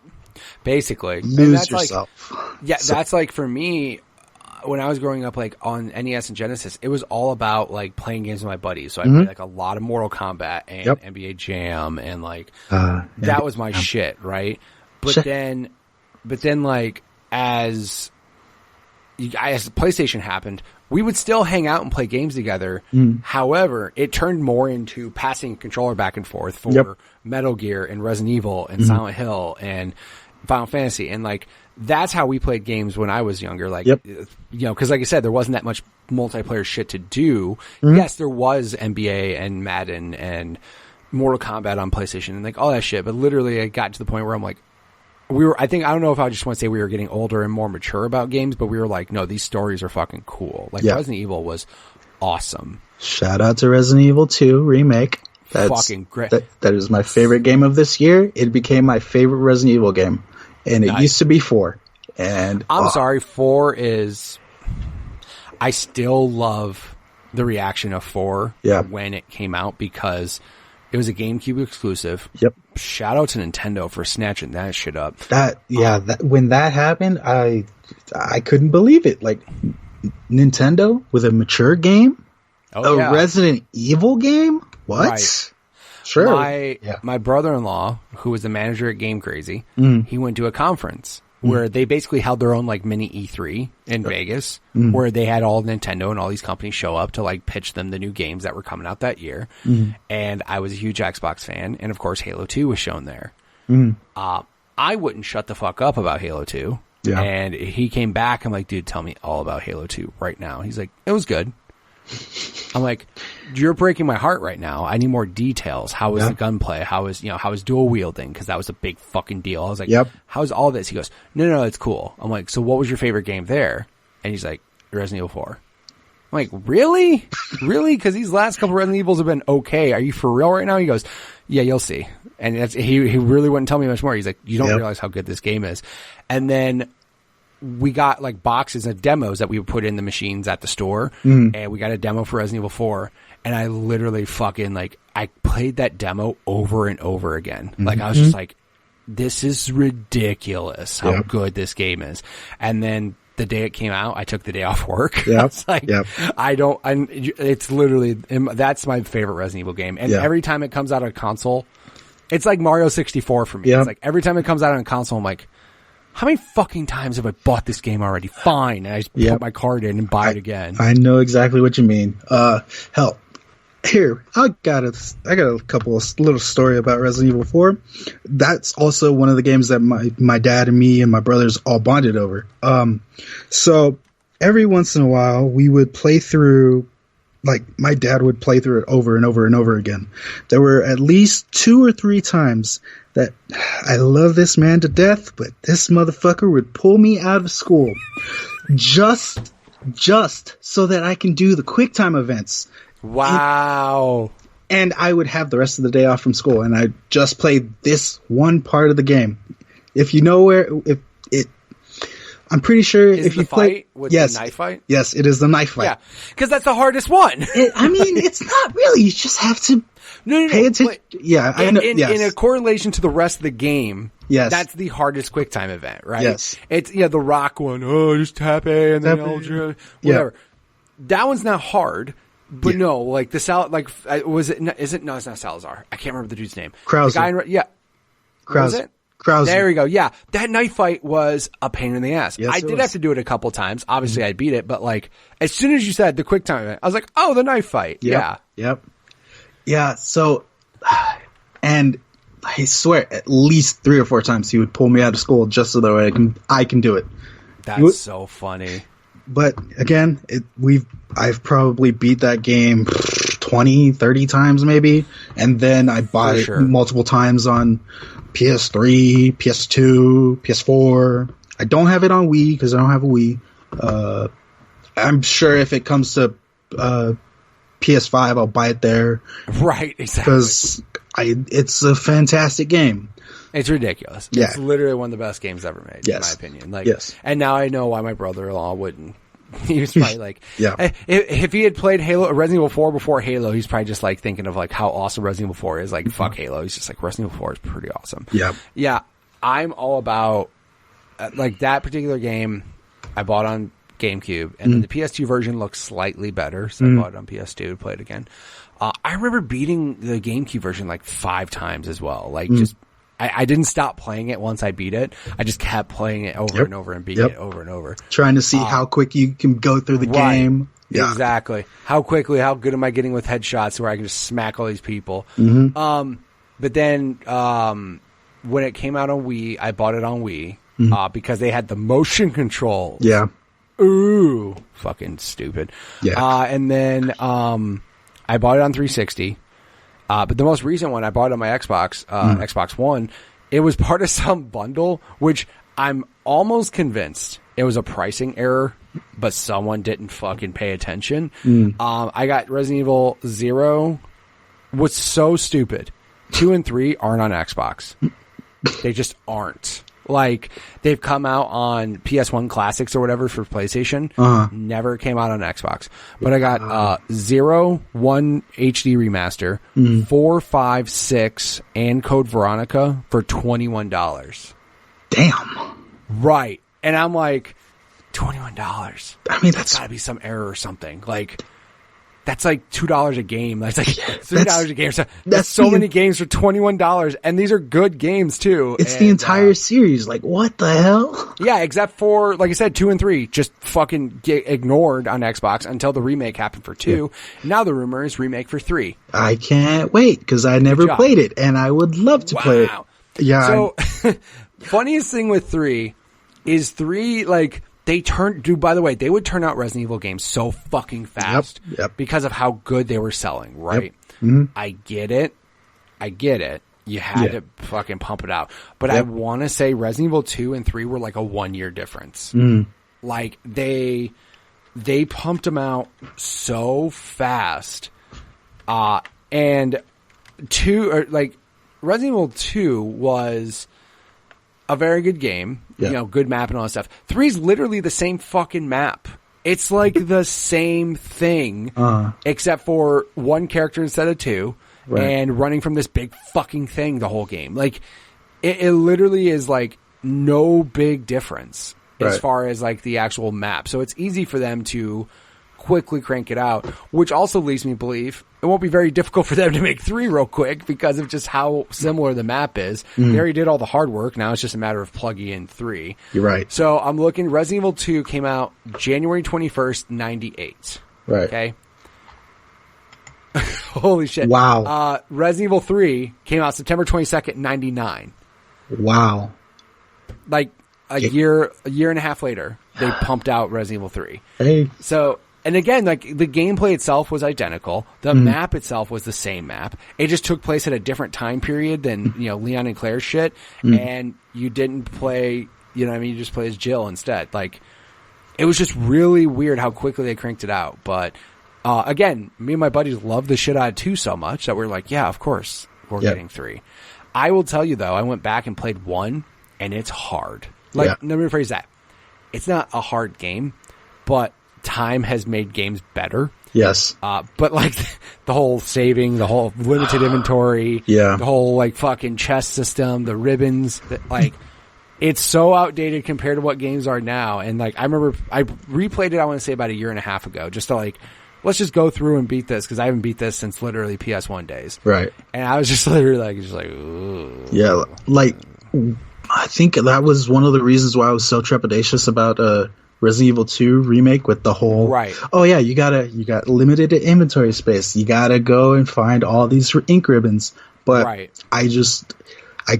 Basically. Lose yourself. Like, that's like for me... When I was growing up, like on NES and Genesis, it was all about like playing games with my buddies. So I played like a lot of Mortal Kombat and NBA Jam, and like that was my shit, right? But then like as PlayStation happened, we would still hang out and play games together. However, it turned more into passing a controller back and forth for Metal Gear and Resident Evil and Silent Hill and Final Fantasy, and like. That's how we played games when I was younger. Like, you know, cause like I said, there wasn't that much multiplayer shit to do. Yes, there was NBA and Madden and Mortal Kombat on PlayStation and like all that shit. But literally I got to the point where I'm like, I don't know if I just want to say we were getting older and more mature about games, but we were like, no, these stories are fucking cool. Like Resident Evil was awesome. Shout out to Resident Evil 2 remake. That's fucking great. That is my favorite game of this year. It became my favorite Resident Evil game. And it used to be 4. And I'm sorry, 4 is... I still love the reaction of 4 when it came out because it was a GameCube exclusive. Yep. Shout out to Nintendo for snatching that shit up. When that happened, I couldn't believe it. Like, Nintendo with a mature game? Resident Evil game? What? Right. Sure. My brother-in-law, who was the manager at Game Crazy, he went to a conference where they basically held their own like mini E3 in Vegas, where they had all Nintendo and all these companies show up to like pitch them the new games that were coming out that year. And I was a huge Xbox fan, and of course Halo 2 was shown there. I wouldn't shut the fuck up about Halo 2. Yeah. And he came back. I'm like, dude, tell me all about Halo 2 right now. He's like, it was good. I'm like, you're breaking my heart right now. I need more details. How was the gunplay? How was dual wielding? Because that was a big fucking deal. I was like, how's all this? He goes, no, it's cool. I'm like, so what was your favorite game there? And he's like, Resident Evil 4. like, really? Really? Because these last couple Resident Evils have been okay. Are you for real right now? He goes, yeah, you'll see. And he really wouldn't tell me much more. He's like, you don't realize how good this game is. And then we got like boxes of demos that we would put in the machines at the store. And we got a demo for Resident Evil 4. And I literally fucking like, I played that demo over and over again. Like I was just like, this is ridiculous how good this game is. And then the day it came out, I took the day off work. I was like, it's literally, that's my favorite Resident Evil game. And every time it comes out on console, it's like Mario 64 for me. It's like every time it comes out on console, I'm like, how many fucking times have I bought this game already? Fine. And I just put my card in and buy it again. I know exactly what you mean. Hell, here, I got a couple of little story about Resident Evil 4. That's also one of the games that my dad and me and my brothers all bonded over. So every once in a while we would play through, like my dad would play through it over and over and over again. There were at least 2 or 3 times that I love this man to death, but this motherfucker would pull me out of school just so that I can do the QuickTime events. Wow. And I would have the rest of the day off from school, and I just played this one part of the game. If you know I'm pretty sure if you play the knife fight? Yes, it is the knife fight. Yeah, because that's the hardest one. I mean, it's not really. You just have to pay attention. Yeah, I know. In a correlation to the rest of the game, yes, that's the hardest QuickTime event, right? Yes, it's the rock one. Oh, just tap A and then whatever. Yeah. That one's not hard. But no, like it's not Salazar. I can't remember the dude's name. Krause. Was it? Krause. There we go. Yeah. That knife fight was a pain in the ass. Yes, I did have to do it a couple times. Obviously I beat it, but like as soon as you said the QuickTime event, I was like, oh, the knife fight. Yep. Yeah. So, and I swear at least 3 or 4 times he would pull me out of school just so that I can do it. That's so funny. But again, I've probably beat that game 20, 30 times maybe. And then I bought it multiple times on PS3, PS2, PS4. I don't have it on Wii because I don't have a Wii. I'm sure if it comes to PS5, I'll buy it there. Right, exactly. Because it's a fantastic game. It's ridiculous. Yeah. It's literally one of the best games ever made, in my opinion. Like, and now I know why my brother-in-law wouldn't. He was probably like, if he had played Resident Evil 4 before Halo, he's probably just like thinking of like how awesome Resident Evil 4 is. Like, fuck Halo. He's just like, Resident Evil 4 is pretty awesome. Yeah. I'm all about, like, that particular game I bought on GameCube, and then the PS2 version looks slightly better, so I bought it on PS2 to play it again. I remember beating the GameCube version like 5 times as well. Like, just, I didn't stop playing it once I beat it. I just kept playing it over and over and beating it over and over. Trying to see how quick you can go through the game. Yeah. Exactly. How good am I getting with headshots where I can just smack all these people? But then when it came out on Wii, I bought it on Wii because they had the motion control. Yeah. Ooh, fucking stupid. Yeah. And then I bought it on 360. But the most recent one, I bought it on my Xbox, Xbox One. It was part of some bundle, which I'm almost convinced it was a pricing error, but someone didn't fucking pay attention. I got Resident Evil 0. What's so stupid, 2 and 3 aren't on Xbox. They just aren't. Like, they've come out on PS1 Classics or whatever for PlayStation. Never came out on Xbox. But I got 0, 1 HD Remaster, 4, 5, 6, and Code Veronica for $21. Damn. Right. And I'm like, $21. I mean, that's gotta be some error or something. Like, that's like $2 a game. That's like $3 a game. So that's so many games for $21, and these are good games too. It's the entire series. Like, what the hell? Yeah, except for, like I said, 2 and 3 just fucking get ignored on Xbox until the remake happened for 2. Now the rumor is remake for 3. I can't wait because I never played it, and I would love to play it. Yeah. So, funniest thing with 3 is 3 like. By the way, they would turn out Resident Evil games so fucking fast because of how good they were selling, right? I get it. You had to fucking pump it out. But I want to say Resident Evil 2 and 3 were like a 1-year difference. Like, they pumped them out so fast. And Resident Evil 2 was a very good game, good map and all that stuff. 3 is literally the same fucking map. It's like the same thing, except for one character instead of 2, and running from this big fucking thing the whole game. Like, it literally is like no big difference as far as like the actual map. So it's easy for them to quickly crank it out, which also leads me to believe it won't be very difficult for them to make 3 real quick because of just how similar the map is. They already did all the hard work. Now it's just a matter of plugging in 3. You're right. So I'm looking, Resident Evil 2 came out January 21st, 98. Right. Okay. Holy shit. Wow. Resident Evil 3 came out September 22nd, 99. Wow. Like a year and a half later, they pumped out Resident Evil 3. Hey. So, and again, like the gameplay itself was identical. The map itself was the same map. It just took place at a different time period than, Leon and Claire's shit. And you didn't play, you just play as Jill instead. Like, it was just really weird how quickly they cranked it out. But, again, me and my buddies loved the shit out of 2 so much that we're like, yeah, of course we're getting 3. I will tell you though, I went back and played 1 and it's hard. Like, let me rephrase that. It's not a hard game, but time has made games better. Yes. But like the whole saving, the whole limited inventory, the whole like fucking chest system, the ribbons, like it's so outdated compared to what games are now. And like, I remember I replayed it, I want to say about a year and a half ago, just to like, let's just go through and beat this. Cause I haven't beat this since literally PS1 days. Right. And I was just literally like, ooh. Yeah. Like, I think that was one of the reasons why I was so trepidatious about, Resident Evil 2 remake with the whole oh yeah, you got limited inventory space, you gotta go and find all these ink ribbons, but I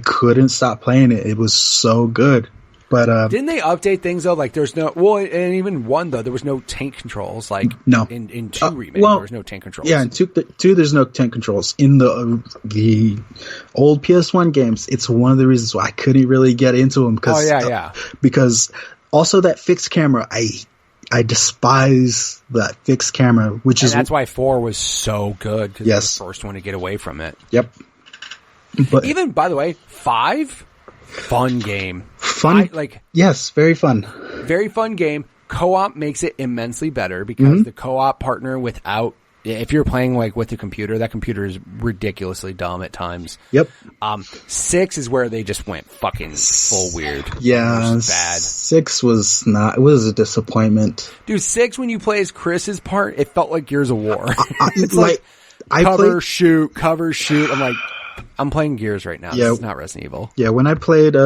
couldn't stop playing it. It was so good. But didn't they update things though? Like there's no and even 1 though there was no tank controls. Like no in 2 remake there was no tank controls. Yeah, in 2 there's no tank controls. In the old PS1 games, it's one of the reasons why I couldn't really get into them because also, that fixed camera, I despise that fixed camera, which that's why 4 was so good, because it was the first one to get away from it. Yep. But even, by the way, 5, fun game. Yes, very fun. Very fun game. Co-op makes it immensely better, because the co-op partner if you're playing like with a computer, that computer is ridiculously dumb at times. Yep. 6 is where they just went fucking full weird. Yeah. It was bad. 6 was not, it was a disappointment. Dude, 6 when you play as Chris's part, it felt like Gears of War. It's like cover, shoot. I'm like, I'm playing Gears right now. This is not Resident Evil. Yeah, when I played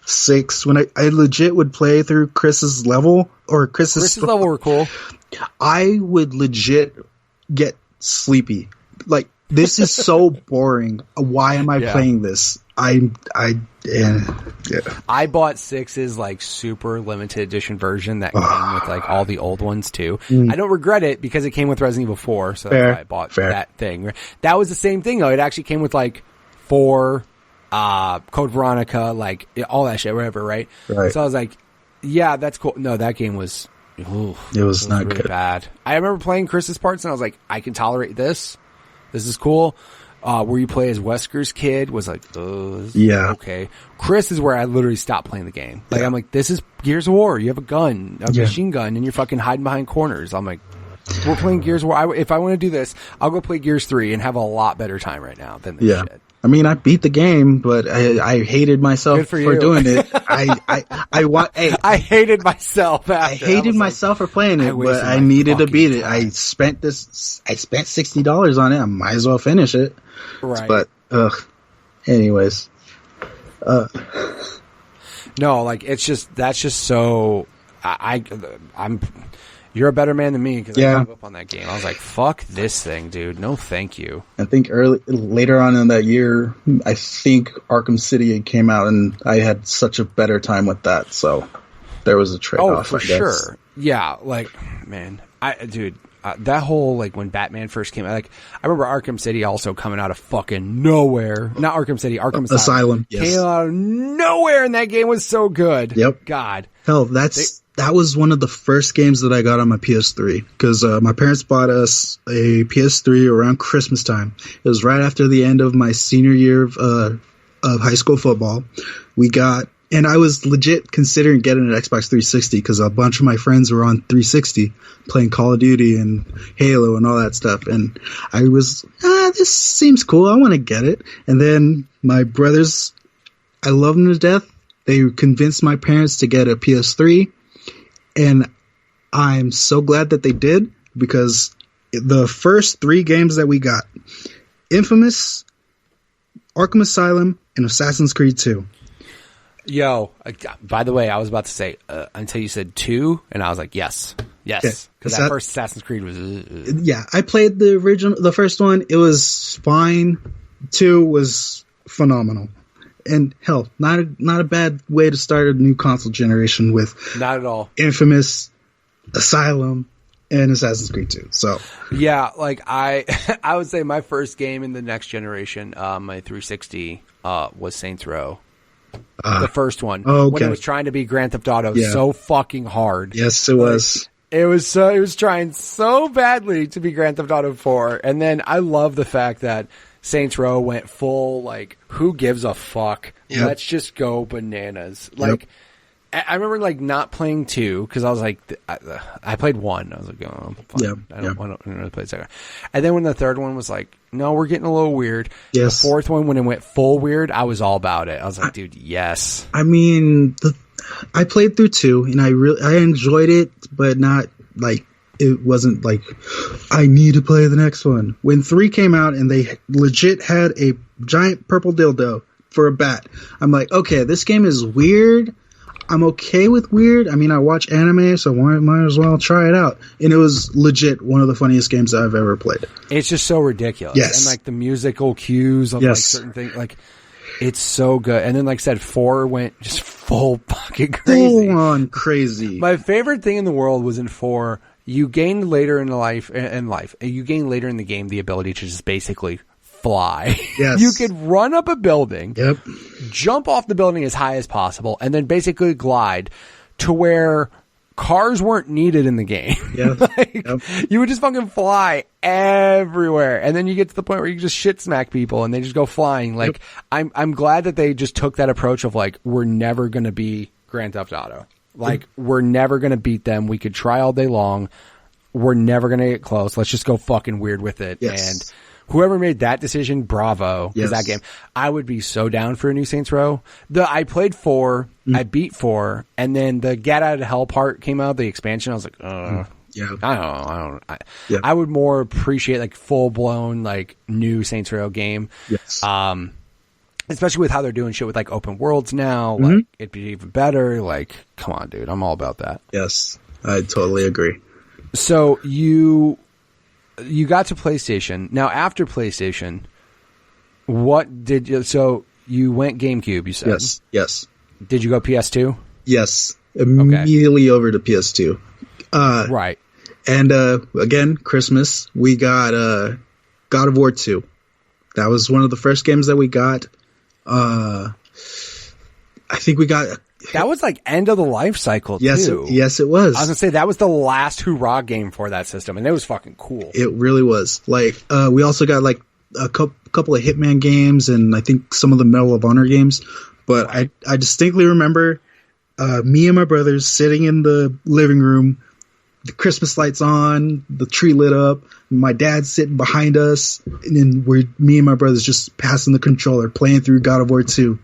6, when I legit would play through Chris's level or Chris's level were cool. I would legit get sleepy. Like, this is so boring. Why am I playing this? I bought 6's like super limited edition version that came with like all the old ones too. I don't regret it because it came with Resident Evil 4, so that's why I bought that thing. That was the same thing though. It actually came with like 4, Code Veronica, like all that shit, whatever, right? So I was like, yeah, that's cool. No, that game was it was not really good. Bad. I remember playing Chris's parts and I was like, I can tolerate this. This is cool. Where you play as Wesker's kid was like, okay. Chris is where I literally stopped playing the game. Like, I'm like, this is Gears of War. You have a gun, a machine gun, and you're fucking hiding behind corners. I'm like, we're playing Gears of War. If I want to do this, I'll go play Gears 3 and have a lot better time right now than this shit. I mean, I beat the game, but I hated myself for doing it. I hated myself. I hated myself for playing it, but I needed to beat it. I spent $60 on it. I might as well finish it. Right. But anyways, no, like that's just so. I'm. You're a better man than me because I gave up on that game. I was like, fuck this thing, dude. No, thank you. I think later on in that year, I think Arkham City came out, and I had such a better time with that. So there was a trade-off. Oh, for sure. Yeah, like, man, that whole, like, when Batman first came out, like, I remember Arkham City also coming out of fucking nowhere. Not Arkham City, Arkham Asylum. Yes. Came out of nowhere, and that game was so good. Yep. God. Hell, that's that was one of the first games that I got on my PS3 because my parents bought us a PS3 around Christmas time. It was right after the end of my senior year of high school football. And I was legit considering getting an Xbox 360 because a bunch of my friends were on 360 playing Call of Duty and Halo and all that stuff. And I was, this seems cool. I want to get it. And then my brothers, I love them to death. They convinced my parents to get a PS3. And I'm so glad that they did because the first 3 games that we got, Infamous, Arkham Asylum, and Assassin's Creed 2. Yo, by the way, I was about to say, until you said 2, and I was like, yes. Because that first Assassin's Creed was... Yeah, I played the first one. It was fine. 2 was phenomenal. And hell, not a bad way to start a new console generation with... Not at all. Infamous, Asylum, and Assassin's Creed 2. So yeah, like I would say my first game in the next generation, my 360, was Saints Row. The first one, when it was trying to be Grand Theft Auto so fucking hard. Yes, it was. It was trying so badly to be Grand Theft Auto 4, and then I love the fact that Saints Row went full like, who gives a fuck? Yep. Let's just go bananas. Like, I remember like not playing 2 because I was like, I played 1. I was like, oh, fine. I don't really play the second. And then when the third one was like, no, we're getting a little weird. Yes. The fourth one, when it went full weird, I was all about it. I was like, dude, yes. I mean, I played through 2 and I enjoyed it, but not like it wasn't like I need to play the next one. When 3 came out and they legit had a giant purple dildo for a bat, I'm like, okay, this game is weird. I'm okay with weird. I mean, I watch anime, so might as well try it out. And it was legit one of the funniest games I've ever played. It's just so ridiculous. Yes. And like the musical cues of like certain things, like it's so good. And then like I said, 4 went just full fucking crazy. Full on crazy. My favorite thing in the world was in 4, you gained later in you gained later in the game the ability to just basically fly. Yes. You could run up a building, yep, jump off the building as high as possible, and then basically glide to where cars weren't needed in the game. Yeah. You would just fucking fly everywhere. And then you get to the point where you just shit smack people and they just go flying. Like, I'm glad that they just took that approach of like, we're never going to be Grand Theft Auto. Like, we're never going to beat them. We could try all day long. We're never going to get close. Let's just go fucking weird with it. Yes. And whoever made that decision, bravo. Because that game, I would be so down for a new Saints Row. I played 4, I beat 4, and then the Get Out of Hell part came out, the expansion. I was like, I don't know. I would more appreciate like full blown like new Saints Row game. Yes. Especially with how they're doing shit with like open worlds now. Like, it'd be even better. Like, come on, dude. I'm all about that. Yes, I totally agree. So you got to PlayStation. Now, after PlayStation, so you went GameCube, you said? Yes. Did you go PS2? Yes. Immediately over to PS2. Right. And again, Christmas, we got God of War 2. That was one of the first games that we got. I think we got... That was like end of the life cycle, too. Yes, it was. I was going to say, that was the last hoorah game for that system, and it was fucking cool. It really was. Like, we also got like a couple of Hitman games and I think some of the Medal of Honor games. But I distinctly remember me and my brothers sitting in the living room, the Christmas lights on, the tree lit up, my dad sitting behind us, and then me and my brothers just passing the controller, playing through God of War 2.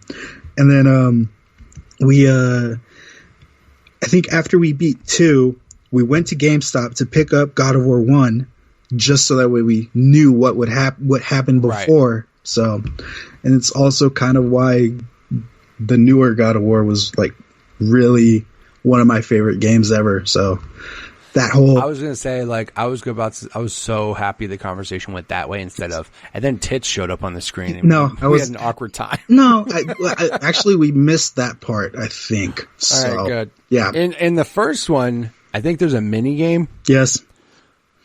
And then I think after we beat 2, we went to GameStop to pick up God of War 1, just so that way we knew what happened before. Right. So, and it's also kind of why the newer God of War was like really one of my favorite games ever. So that whole... I was going to say, like, I was so happy the conversation went that way instead of, and then tits showed up on the screen. And we had an awkward time. No, actually we missed that part, I think. So, all right, good. Yeah. In the first one, I think there's a mini game. Yes.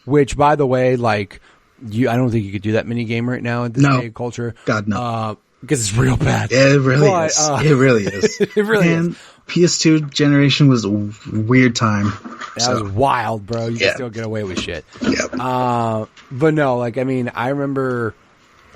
Which, by the way, like, I don't think you could do that mini game right now in this day culture. God, no. because it's real bad. Yeah, it really is. It really is. It really is. PS2 generation was a weird time. That was wild, bro. You can still get away with shit. Yep. But no, like, I mean, I remember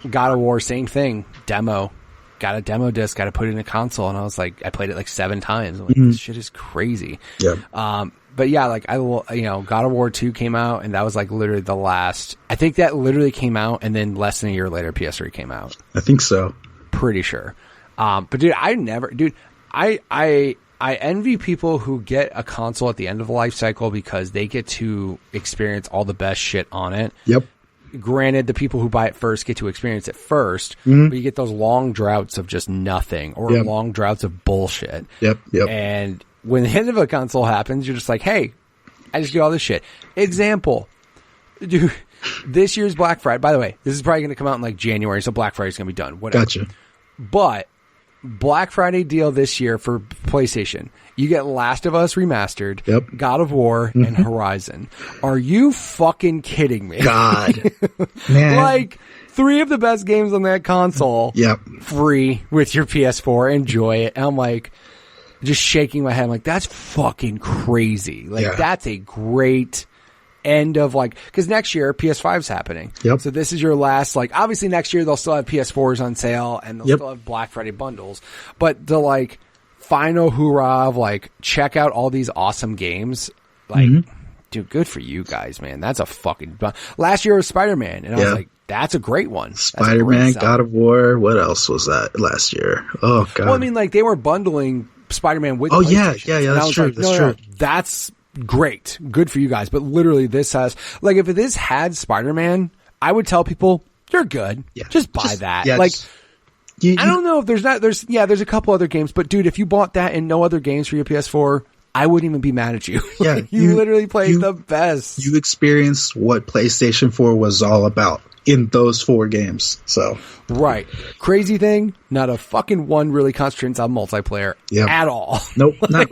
God of War, same thing. Demo. Got a demo disc, got to put it in a console, and I was like, I played it like 7 times. I'm like, this shit is crazy. Yeah. But yeah, like, God of War 2 came out, and that was like literally the last. I think that literally came out, and then less than a year later, PS3 came out. I think so. Pretty sure. But dude, I envy people who get a console at the end of the life cycle because they get to experience all the best shit on it. Yep. Granted, the people who buy it first get to experience it first, but you get those long droughts of just nothing or long droughts of bullshit. Yep. And when the end of a console happens, you're just like, hey, I just get all this shit. Example, dude, this year's Black Friday, by the way, this is probably going to come out in like January, so Black Friday's going to be done. Whatever. Gotcha. But Black Friday deal this year for PlayStation, you get Last of Us Remastered, God of War, and Horizon. Are you fucking kidding me? God. Man. Like, 3 of the best games on that console, free with your PS4. Enjoy it. And I'm like, just shaking my head. I'm like, that's fucking crazy. Like, that's a great end of, like, because next year PS5's happening. So this is your last, like, obviously next year they'll still have PS4s on sale and they'll still have Black Friday bundles, but the like final hoorah of like, check out all these awesome games. Like, dude, good for you guys, man. That's a fucking last year was Spider-Man, and I was like, that's a great one. Spider-Man, God of War. What else was that last year? Oh god. Well, I mean, like, they were bundling Spider-Man with PlayStation. Yeah, that's true. Like, that's true. That's great. Good for you guys. But literally this has, like, if this had Spider-Man, I would tell people, you're good. Just buy that. Like, I don't know if there's a couple other games, but dude, if you bought that and no other games for your PS4, I wouldn't even be mad at you. Yeah. you literally played the best. You experienced what PlayStation 4 was all about in those 4 games. So. Right. Crazy thing, not a fucking one really concentrates on multiplayer at all. Nope. Not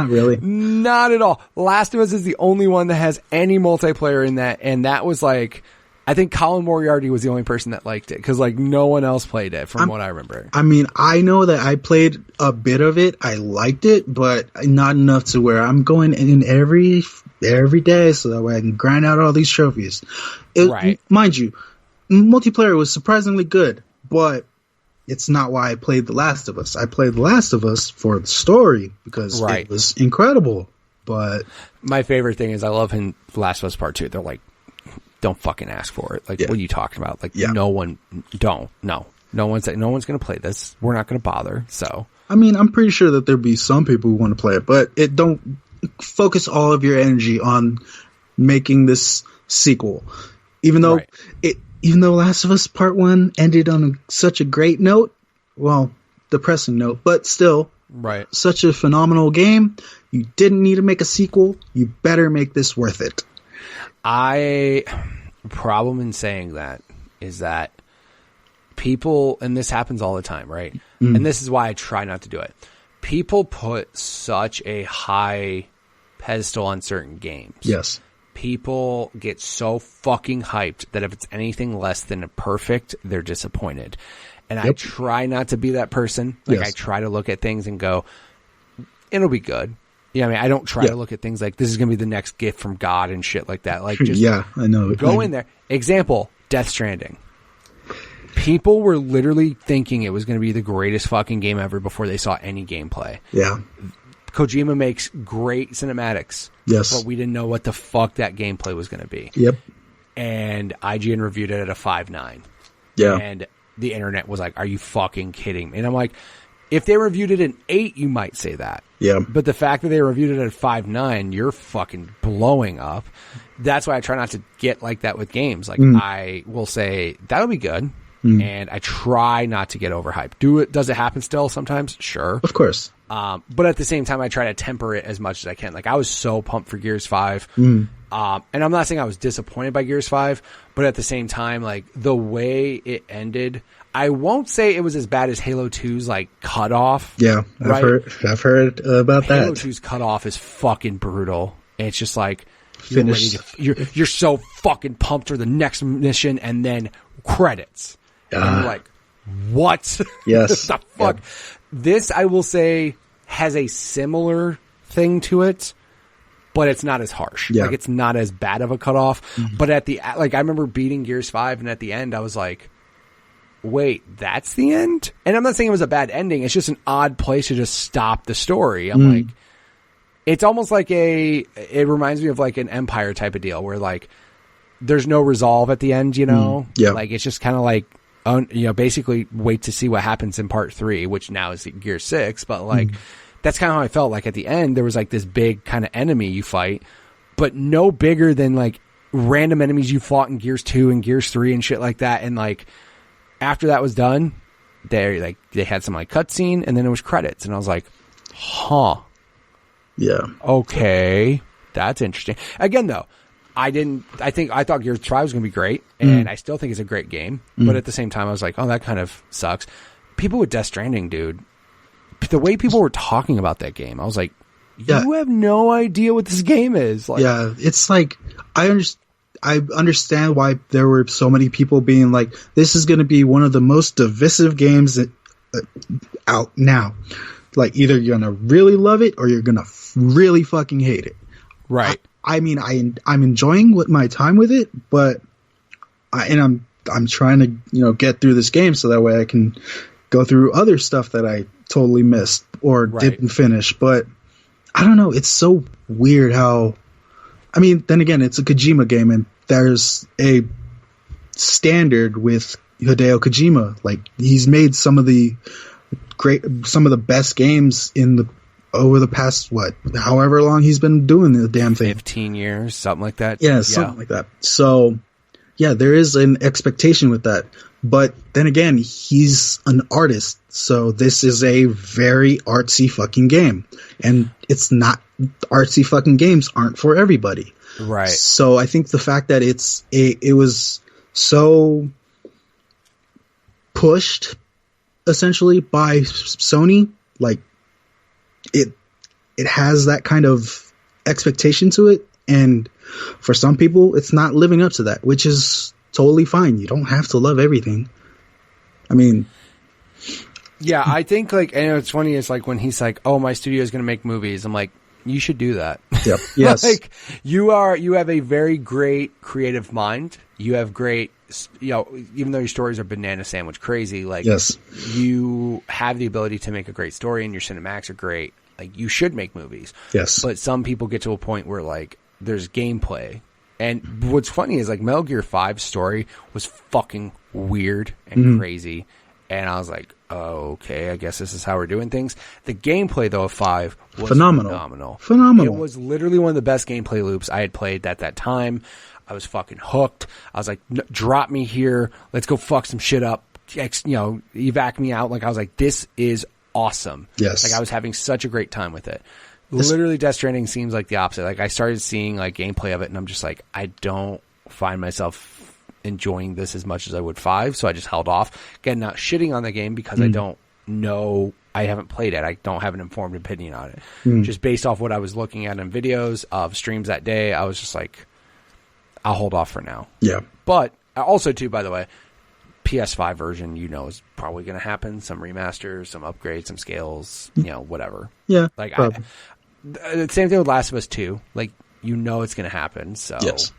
really. Not at all. Last of Us is the only one that has any multiplayer in that, and that was like, I think Colin Moriarty was the only person that liked it, because like no one else played it from what I remember. I mean, I know that I played a bit of it. I liked it, but not enough to where I'm going in every day so that way I can grind out all these trophies. Right. Mind you, multiplayer was surprisingly good, but it's not why I played The Last of Us. I played The Last of Us for the story because it was incredible. But my favorite thing is I love in Last of Us Part 2. They're like, don't fucking ask for it. Like, what are you talking about? Like, no one's going to play this. We're not going to bother. So, I mean, I'm pretty sure that there'd be some people who want to play it, but don't focus all of your energy on making this sequel. Even though Last of Us Part 1 ended on such a great note, well, depressing note, but still, such a phenomenal game. You didn't need to make a sequel. You better make this worth it. Problem in saying that is that people, and this happens all the time, right? And this is why I try not to do it. People put such a high pedestal on certain games. Yes. People get so fucking hyped that if it's anything less than perfect, they're disappointed. And I try not to be that person. Like, I try to look at things and go, it'll be good. Yeah, I mean, I don't try to look at things like this is going to be the next gift from God and shit like that. Like, just I know. Go in there. Example, Death Stranding. People were literally thinking it was going to be the greatest fucking game ever before they saw any gameplay. Yeah. Kojima makes great cinematics. Yes. But we didn't know what the fuck that gameplay was going to be. Yep. And IGN reviewed it at a 5.9. Yeah. And the internet was like, are you fucking kidding me? And I'm like, if they reviewed it an 8, you might say that. Yeah. But the fact that they reviewed it at 5.9, you're fucking blowing up. That's why I try not to get like that with games. Like, I will say, that'll be good. And I try not to get overhyped. Does it happen still sometimes? Sure. Of course. But at the same time, I try to temper it as much as I can. Like, I was so pumped for Gears 5. And I'm not saying I was disappointed by Gears 5, but at the same time, like, the way it ended, I won't say it was as bad as Halo 2's, like, cutoff. Yeah, I've heard about that. Halo 2's cutoff is fucking brutal. It's just like, you're so fucking pumped for the next mission, and then credits. And you're like, what? Yes. What the fuck? Yep. This, I will say, has a similar thing to it, but it's not as harsh. Yeah. Like, it's not as bad of a cutoff. Mm-hmm. But I remember beating Gears 5, and at the end, I was like, wait, that's the end? And I'm not saying it was a bad ending. It's just an odd place to just stop the story. I'm like, it's almost like it reminds me of like an Empire type of deal where like there's no resolve at the end, you know? Yeah. Like, it's just kind of like, basically wait to see what happens in part 3, which now is Gear 6, but like, that's kind of how I felt. Like, at the end, there was like this big kind of enemy you fight, but no bigger than like random enemies you fought in Gears 2 and Gears 3 and shit like that. And like, after that was done, they had some like cutscene, and then it was credits, and I was like, huh. Yeah. Okay. That's interesting. Again, though, I thought Gears 5 was going to be great, and I still think it's a great game. But at the same time, I was like, oh, that kind of sucks. People with Death Stranding, dude, the way people were talking about that game, I was like, you have no idea what this game is. Like, yeah, it's like, I understand why there were so many people being like, this is going to be one of the most divisive games out now. Like, either you're going to really love it or you're going to really fucking hate it. Right. I mean, I'm enjoying my time with it, but I'm trying to, get through this game so that way I can go through other stuff that I totally missed or didn't finish. But I don't know. It's so weird how, I mean, then again, it's a Kojima game, and there's a standard with Hideo Kojima. Like, he's made some of the best games over the past, however long he's been doing the damn thing. 15 years, something like that. Yeah, something like that. So, yeah, there is an expectation with that. But then again, he's an artist, so this is a very artsy fucking game. And it's not, artsy fucking games aren't for everybody. Right. So I think the fact that it was so pushed, essentially, by Sony, like, it has that kind of expectation to it, and for some people it's not living up to that, which is totally fine. You don't have to love everything. I mean, yeah, I think, like, and it's funny, it's like when he's like, oh, my studio is going to make movies, I'm like, you should do that. Yep. Yes. Like, you have a very great creative mind. You have great, even though your stories are banana sandwich crazy, like, yes, you have the ability to make a great story, and your cinematics are great. Like, you should make movies. Yes. But some people get to a point where, like, there's gameplay. And what's funny is, like, Metal Gear 5's story was fucking weird and crazy. And I was like, oh, okay, I guess this is how we're doing things. The gameplay, though, of 5 was phenomenal. It was literally one of the best gameplay loops I had played at that time. I was fucking hooked. I was like, drop me here. Let's go fuck some shit up. Evac me out. Like, I was like, this is awesome. Yes. Like, I was having such a great time with it. Literally, Death Stranding seems like the opposite. Like, I started seeing, like, gameplay of it, and I'm just like, I don't find myself enjoying this as much as I would 5, so I just held off. Again, not shitting on the game because I don't know, I haven't played it. I don't have an informed opinion on it. Just based off what I was looking at in videos of streams that day, I was just like, I'll hold off for now. Yeah. But also, too, by the way, PS5 version, is probably going to happen. Some remasters, some upgrades, some scales, whatever. Yeah. Like, the same thing with Last of Us 2. Like, it's going to happen. So, yes.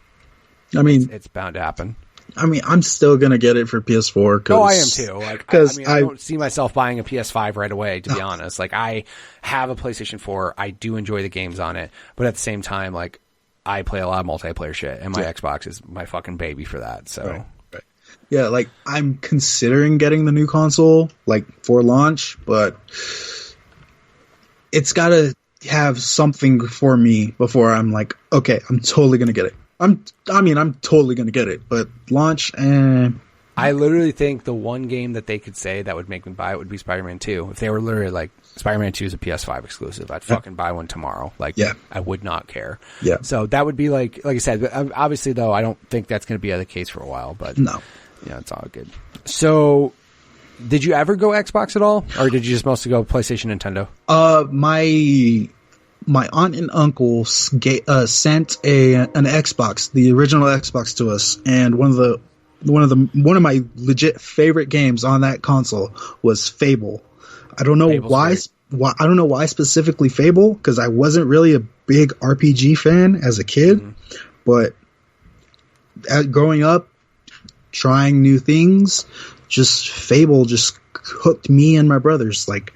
I mean, it's bound to happen. I mean, I'm still going to get it for PS4. Oh, I am too. Like, I don't see myself buying a PS5 right away, to be honest. Like, I have a PlayStation 4. I do enjoy the games on it. But at the same time, like, I play a lot of multiplayer shit, and my Xbox is my fucking baby for that. So. Right. Yeah, like, I'm considering getting the new console, like, for launch, but it's got to have something for me before I'm like, okay, I'm totally going to get it. I'm totally going to get it, but launch, I literally think the one game that they could say that would make me buy it would be Spider-Man 2. If they were literally like, Spider-Man 2 is a PS5 exclusive, I'd fucking buy one tomorrow. Like, I would not care. Yeah. So that would be like I said, obviously, though, I don't think that's going to be the case for a while, but no. Yeah, it's all good. So, did you ever go Xbox at all, or did you just mostly go PlayStation, Nintendo? My aunt and uncle sent an Xbox, the original Xbox, to us, and one of the one of my legit favorite games on that console was Fable. I don't know Fable's why I don't know why specifically Fable, because I wasn't really a big RPG fan as a kid, but growing up, trying new things, just Fable just hooked me and my brothers. Like,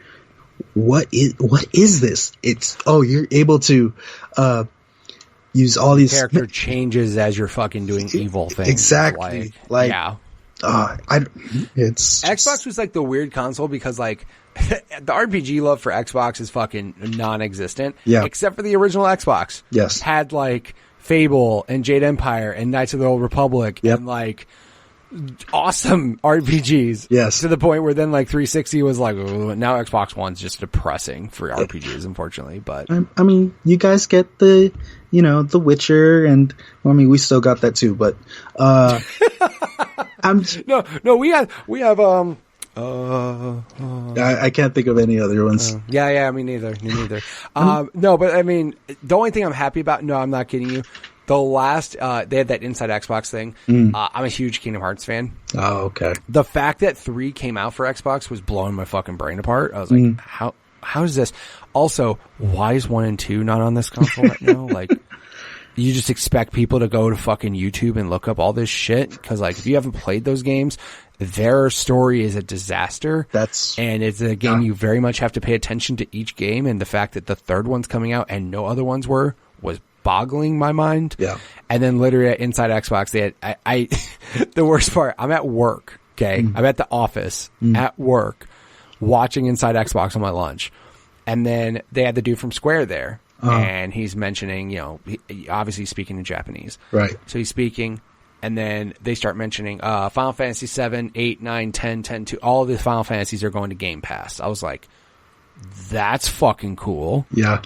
what is this? It's you're able to use all these character changes as you're fucking doing evil things. Exactly. Like yeah. It's Xbox was like the weird console because like the RPG love for Xbox is fucking non-existent. Yeah. Except for the original Xbox. Yes. Had like Fable and Jade Empire and Knights of the Old Republic and like awesome RPGs. Yes. To the point where then like 360 was like, now Xbox One's just depressing for RPGs, unfortunately. But I mean, you guys get the Witcher, and well, I mean, we still got that too. But no, we have I can't think of any other ones. Yeah, me neither. No, but I mean, the only thing I'm happy about, no, I'm not kidding you. The last, they had that Inside Xbox thing. I'm a huge Kingdom Hearts fan. Oh, okay. The fact that 3 came out for Xbox was blowing my fucking brain apart. I was like, how is this? Also, why is 1 and 2 not on this console right now? Like, you just expect people to go to fucking YouTube and look up all this shit? Because, like, if you haven't played those games, their story is a disaster. And it's a game you very much have to pay attention to each game. And the fact that the third one's coming out and no other ones was boggling my mind. Yeah. And then literally at Inside Xbox, they had, the worst part, I'm at work, okay? I'm at the office at work watching Inside Xbox on my lunch. And then they had the dude from Square there. And he's mentioning, obviously speaking in Japanese. Right. So he's speaking, and then they start mentioning Final Fantasy 7, 8, 9, 10, 10, 2. All of the Final Fantasies are going to Game Pass. I was like, that's fucking cool. Yeah.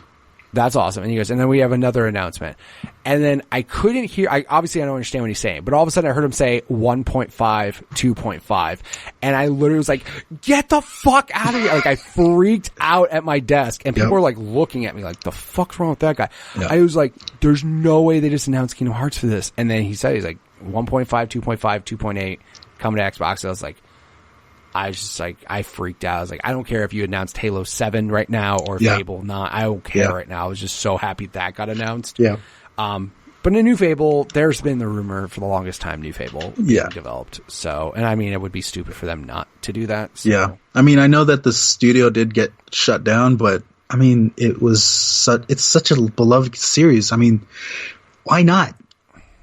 That's awesome. And he goes, and then we have another announcement. And then I couldn't hear, obviously I don't understand what he's saying, but all of a sudden I heard him say 1.5, 2.5. And I literally was like, get the fuck out of here. Like I freaked out at my desk and people were like looking at me like, the fuck's wrong with that guy? Yep. I was like, there's no way they just announced Kingdom Hearts for this. And then he said, he's like 1.5, 2.5, 2.8 coming to Xbox. I was just like, I freaked out. I was like, I don't care if you announced Halo 7 right now or Fable not. I don't care right now. I was just so happy that got announced. Yeah. But a new Fable, there's been the rumor for the longest time, new Fable being developed. So, and I mean, it would be stupid for them not to do that. So. Yeah. I mean, I know that the studio did get shut down, but I mean, it's such a beloved series. I mean, why not?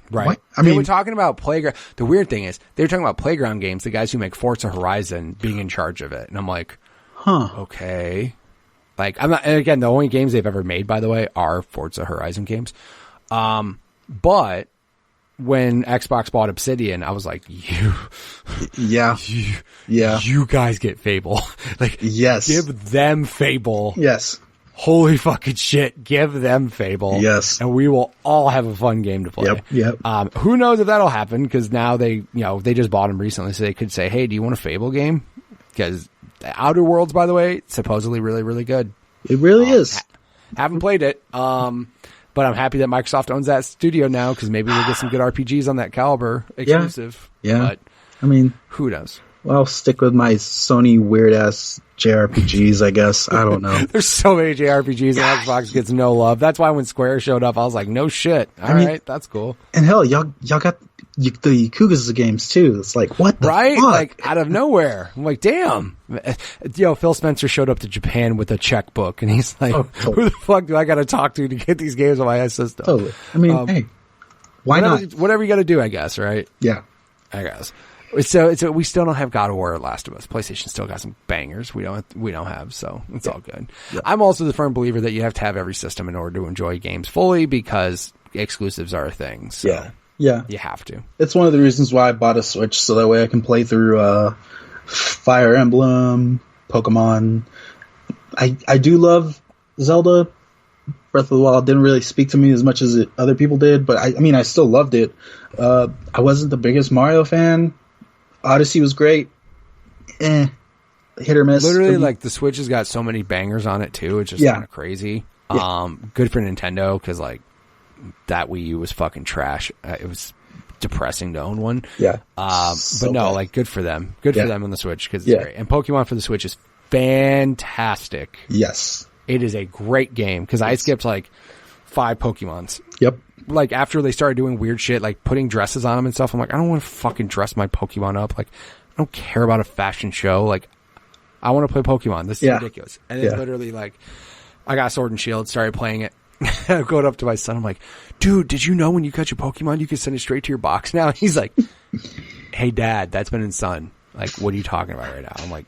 Right. What? I mean, they were talking about Playground. The weird thing is, they were talking about Playground Games, the guys who make Forza Horizon, being in charge of it. And I'm like, okay. Like, I'm not, and again, the only games they've ever made, by the way, are Forza Horizon games. But when Xbox bought Obsidian, I was like, you guys get Fable. Like, yes. Give them Fable. Yes. Holy fucking shit, give them Fable. Yes. And we will all have a fun game to play. Yep. Who knows if that'll happen, because now they just bought them recently, so they could say, hey, do you want a Fable game? Because Outer Worlds, by the way, supposedly really, really good. It really is. Haven't played it, but I'm happy that Microsoft owns that studio now, because maybe we'll get some good RPGs on that caliber exclusive. Yeah. But I mean, who knows? Well, I'll stick with my Sony weird-ass JRPGs, I guess. I don't know. There's so many JRPGs and Xbox gets no love. That's why when Square showed up, I was like, no shit. All right, that's cool. And hell, y'all got the Yakuza games, too. It's like, what the fuck? Like, out of nowhere. I'm like, damn. Phil Spencer showed up to Japan with a checkbook, and he's like, who the fuck do I got to talk to get these games on my system? Totally. I mean, hey, why not? Whatever you got to do, I guess, right? Yeah. I guess. So we still don't have God of War or Last of Us. PlayStation still got some bangers we don't have, so it's all good. Yeah. I'm also the firm believer that you have to have every system in order to enjoy games fully, because exclusives are a thing. So yeah, you have to. It's one of the reasons why I bought a Switch, so that way I can play through Fire Emblem, Pokemon. I do love Zelda. Breath of the Wild didn't really speak to me as much as other people did, but I mean, I still loved it. I wasn't the biggest Mario fan. Odyssey was great. Hit or miss. Literally, like, the Switch has got so many bangers on it, too. It's just kind of crazy. Yeah. Good for Nintendo, because, like, that Wii U was fucking trash. It was depressing to own one. Yeah. But no, bad. like good for them. Good for them on the Switch because it's Yeah. great. And Pokemon for the Switch is fantastic. Yes. It is a great game because I skipped like 5 Pokemons. Yep. Like after they started doing weird shit, like putting dresses on them and stuff. I'm like, I don't want to fucking dress my Pokemon up. Like, I don't care about a fashion show. Like, I want to play Pokemon. This is ridiculous. And then literally, like, I got Sword and Shield, started playing it. I'm going up to my son. I'm like, dude, did you know when you catch a Pokemon, you can send it straight to your box now? He's like, hey, Dad, that's been in Sun. Like, what are you talking about right now? I'm like,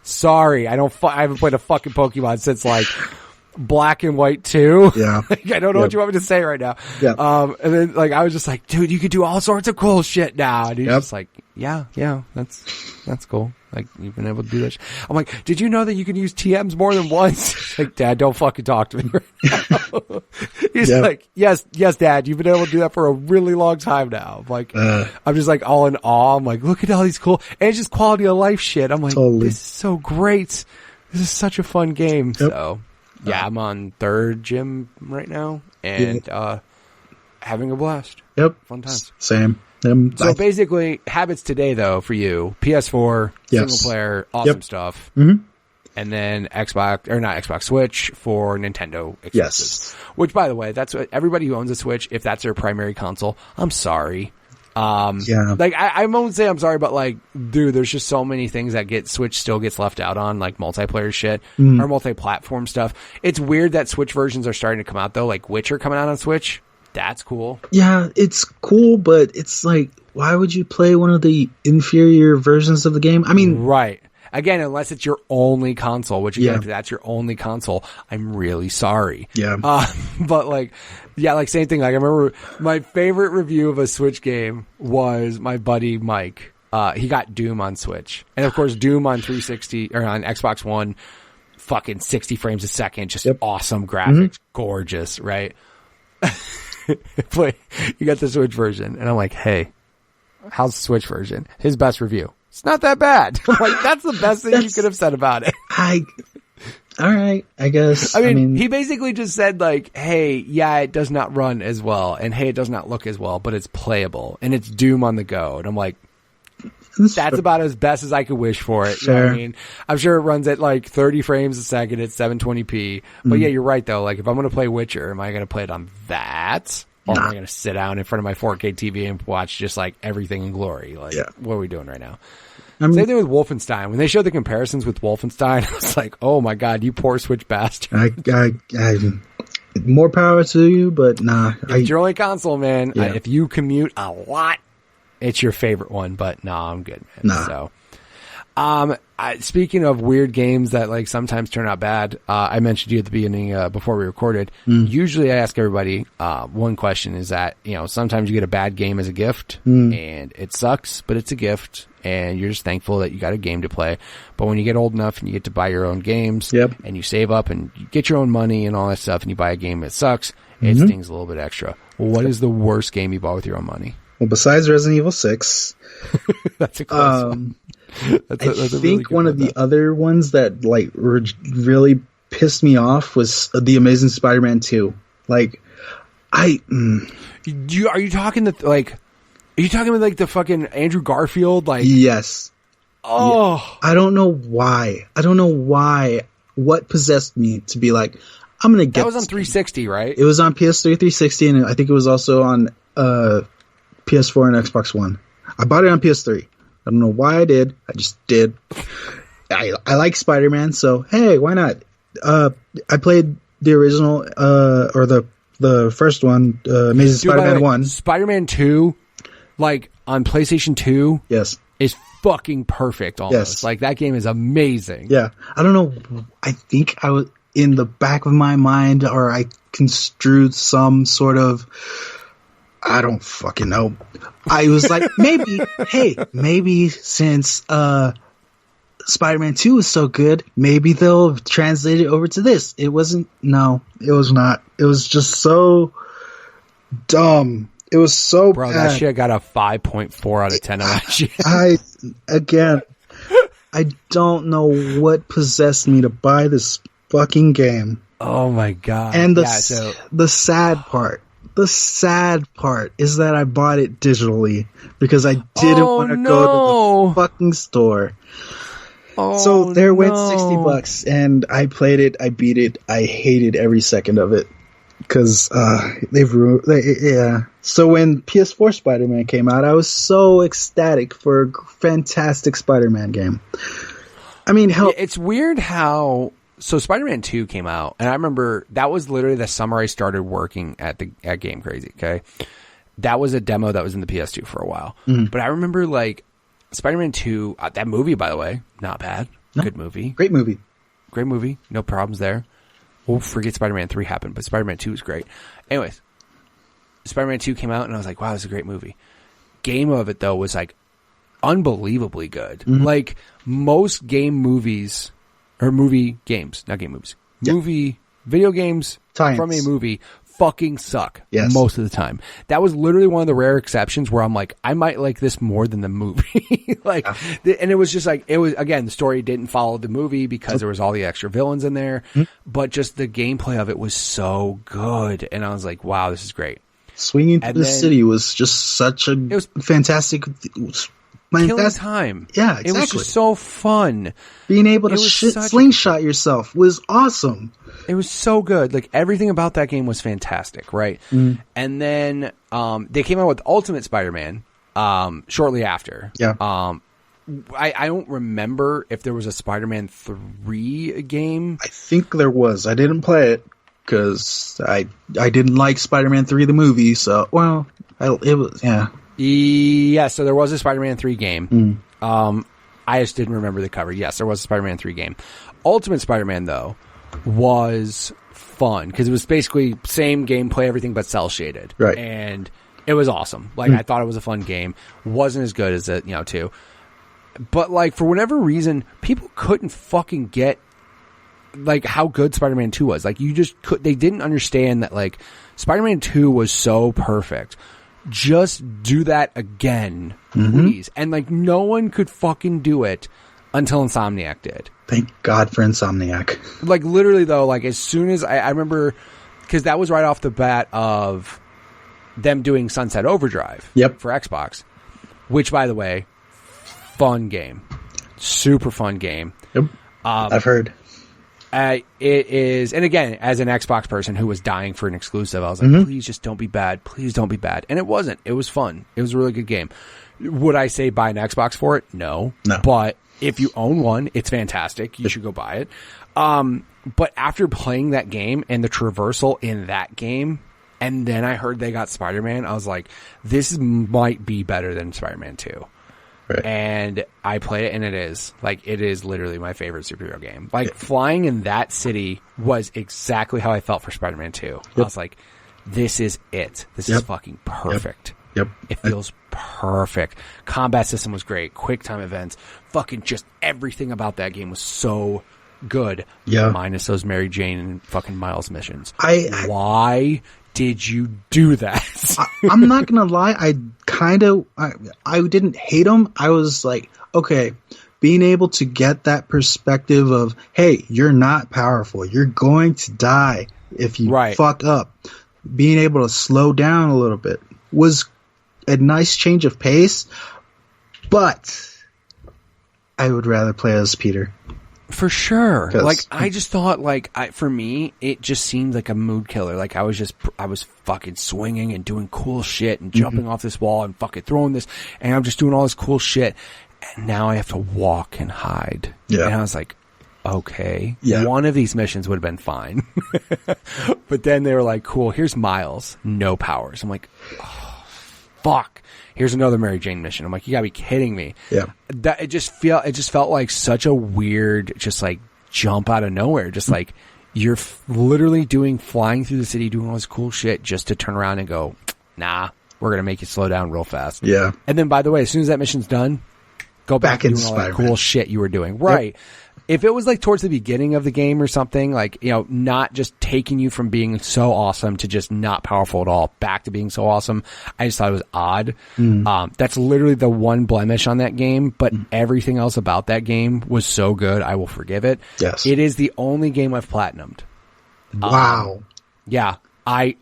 sorry, I haven't played a fucking Pokemon since like Black and White 2. Yeah. Like, I don't know what you want me to say right now. Yeah. And then like I was just like, dude, you could do all sorts of cool shit now. And he's just like, yeah, that's cool. Like, you've been able to do that. I'm like, did you know that you can use TMs more than once? He's like, Dad, don't fucking talk to me right now. He's like, yes, Dad, you've been able to do that for a really long time now. I'm like, I'm just like all in awe. I'm like, look at all these cool, and it's just quality of life shit. I'm like, this is so great. This is such a fun game. Yep. So, yeah, I'm on 3rd gym right now and having a blast. Yep. Fun times. Same. So basically, habits today, though, for you, PS4, single player, awesome stuff. Mm-hmm. And then Xbox Switch for Nintendo exclusives. Yes. Which, by the way, that's what everybody who owns a Switch, if that's their primary console, I'm sorry. Like, I won't say I'm sorry, but like, dude, there's just so many things that Switch still gets left out on, like multiplayer shit or multi-platform stuff. It's weird that Switch versions are starting to come out, though, like Witcher coming out on Switch. That's cool. Yeah, it's cool, but it's like, why would you play one of the inferior versions of the game? I mean, right. Again, unless it's your only console, which again, if that's your only console, I'm really sorry. Yeah. But like, yeah, like same thing. Like I remember my favorite review of a Switch game was my buddy Mike. He got Doom on Switch, and of course Doom on 360 or on Xbox One, fucking 60 frames a second, just awesome graphics, gorgeous, right? You got the Switch version, and I'm like, hey, how's the Switch version? His best review. It's not that bad. I'm like, that's the best thing you could have said about it. All right, I guess. I mean, he basically just said like, hey, yeah, it does not run as well, and hey, it does not look as well, but it's playable, and it's Doom on the go. And I'm like, that's about as best as I could wish for it. Sure. You know what I mean? I'm sure it runs at like 30 frames a second at 720p. But yeah, you're right though. Like if I'm going to play Witcher, am I going to play it on that? Or am I going to sit down in front of my 4K TV and watch just like everything in glory? Like, what are we doing right now? Same thing with Wolfenstein. When they showed the comparisons with Wolfenstein, I was like, oh my God, you poor Switch bastard. More power to you, but nah. It's your only console, man. Yeah. If you commute a lot, it's your favorite one, but no, I'm good, man. Nah. So, speaking of weird games that like sometimes turn out bad, I mentioned to you at the beginning, before we recorded, usually I ask everybody, one question is that, you know, sometimes you get a bad game as a gift and it sucks, but it's a gift and you're just thankful that you got a game to play. But when you get old enough and you get to buy your own games and you save up and you get your own money and all that stuff and you buy a game that sucks, it stings a little bit extra. What is the worst game you bought with your own money? Well, besides Resident Evil 6, that's a close one. I think one of the other ones that like really pissed me off was The Amazing Spider-Man 2. Like, are you talking like? Are you talking about like the fucking Andrew Garfield? Like, yes. Oh, yeah. I don't know why. What possessed me to be like, I'm gonna get. That was on 360, right? It was on PS3 360, and I think it was also on PS4 and Xbox One. I bought it on PS3. I don't know why I did. I just did. I like Spider-Man, so hey, why not? I played the original or the first one, Amazing Spider-Man 1. Spider-Man 2, like on PlayStation 2, yes, is fucking perfect almost. Yes. Like that game is amazing. Yeah. I don't know. I think I was in the back of my mind, or I construed some sort of, I don't fucking know. I was like, maybe since Spider-Man 2 is so good, maybe they'll translate it over to this. It wasn't. No, it was not. It was just so dumb. It was so bad. That shit got a 5.4 out of 10 on that shit. I don't know what possessed me to buy this fucking game. Oh my God. And the sad part, the sad part is that I bought it digitally because I didn't want to go to the fucking store. So there went $60, and I played it. I beat it. I hated every second of it because they've ruined. Yeah. So when PS4 Spider-Man came out, I was so ecstatic for a fantastic Spider-Man game. I mean, hell, it's weird how. So Spider-Man 2 came out, and I remember that was literally the summer I started working at Game Crazy. Okay, that was a demo that was in the PS2 for a while, but I remember like Spider-Man 2. That movie, by the way, not bad. No, good movie, great movie, no problems there. We'll forget Spider-Man 3 happened, but Spider-Man 2 was great. Anyways, Spider-Man 2 came out, and I was like, wow, this is a great movie. Game of it though was like unbelievably good. Like most game movies. Or movie games, not game movies. Yeah. Video games Tie-ins from a movie fucking suck yes. most of the time. That was literally one of the rare exceptions where I'm like, I might like this more than the movie. Like, and it was just like, it was, again, the story didn't follow the movie because there was all the extra villains in there, but just the gameplay of it was so good. And I was like, wow, this is great. Swinging through the city was just such a fantastic killing time. Yeah, exactly. It was just so fun. Being able to slingshot yourself was awesome. It was so good. Like everything about that game was fantastic, right? And then they came out with Ultimate Spider-Man shortly after. Yeah. I don't remember if there was a Spider-Man 3 game. I think there was. I didn't play it because I didn't like Spider-Man 3 the movie. So it was Yeah, so there was a Spider-Man 3 game. I just didn't remember the cover. Yes, there was a Spider-Man 3 game. Ultimate Spider-Man, though, was fun because it was basically same gameplay, everything but cel-shaded. Right. And it was awesome. Like, I thought it was a fun game. Wasn't as good as it, 2. But, like, for whatever reason, people couldn't fucking get, like, how good Spider-Man 2 was. Like, they didn't understand that, like, Spider-Man 2 was so perfect. Just do that again, please. And like no one could fucking do it until Insomniac did. Thank God for Insomniac. Like literally though, like as soon as I remember, because that was right off the bat of them doing Sunset Overdrive for Xbox, which by the way, fun game. Super fun game. Yep. I've heard. It is, and again, as an Xbox person who was dying for an exclusive, I was like, please just don't be bad. Please don't be bad. And it wasn't. It was fun. It was a really good game. Would I say buy an Xbox for it? No. But if you own one, it's fantastic. You should go buy it. But after playing that game and the traversal in that game, and then I heard they got Spider-Man, I was like, this might be better than Spider-Man 2. Right. And I play it, and it is literally my favorite superhero game. Like flying in that city was exactly how I felt for Spider-Man 2. I was like, this is it. This is fucking perfect. Yep. It feels perfect. Combat system was great. Quick time events. Fucking just everything about that game was so good. Yeah. Minus those Mary Jane and fucking Miles missions. Why did you do that? I'm not gonna lie. I didn't hate them. I was like, okay, being able to get that perspective of, hey, you're not powerful. You're going to die if you fuck up. Being able to slow down a little bit was a nice change of pace, but I would rather play as Peter. For sure. Like, I just thought, like, for me, it just seemed like a mood killer. Like, I was fucking swinging and doing cool shit and jumping off this wall and fucking throwing this, and I'm just doing all this cool shit. And now I have to walk and hide. Yeah. And I was like, okay. Yeah. One of these missions would have been fine. But then they were like, cool, here's Miles. No powers. I'm like, oh, fuck. Here's another Mary Jane mission. I'm like, you gotta be kidding me. Yeah. It just felt like such a weird, just like jump out of nowhere. Just like you're literally flying through the city, doing all this cool shit just to turn around and go, nah, we're gonna make you slow down real fast. Yeah. And then by the way, as soon as that mission's done, go back and doing all that cool shit you were doing. Right. Yep. If it was like towards the beginning of the game or something, like, not just taking you from being so awesome to just not powerful at all back to being so awesome, I just thought it was odd. That's literally the one blemish on that game, but everything else about that game was so good, I will forgive it. Yes. It is the only game I've platinumed. Wow. Yeah. I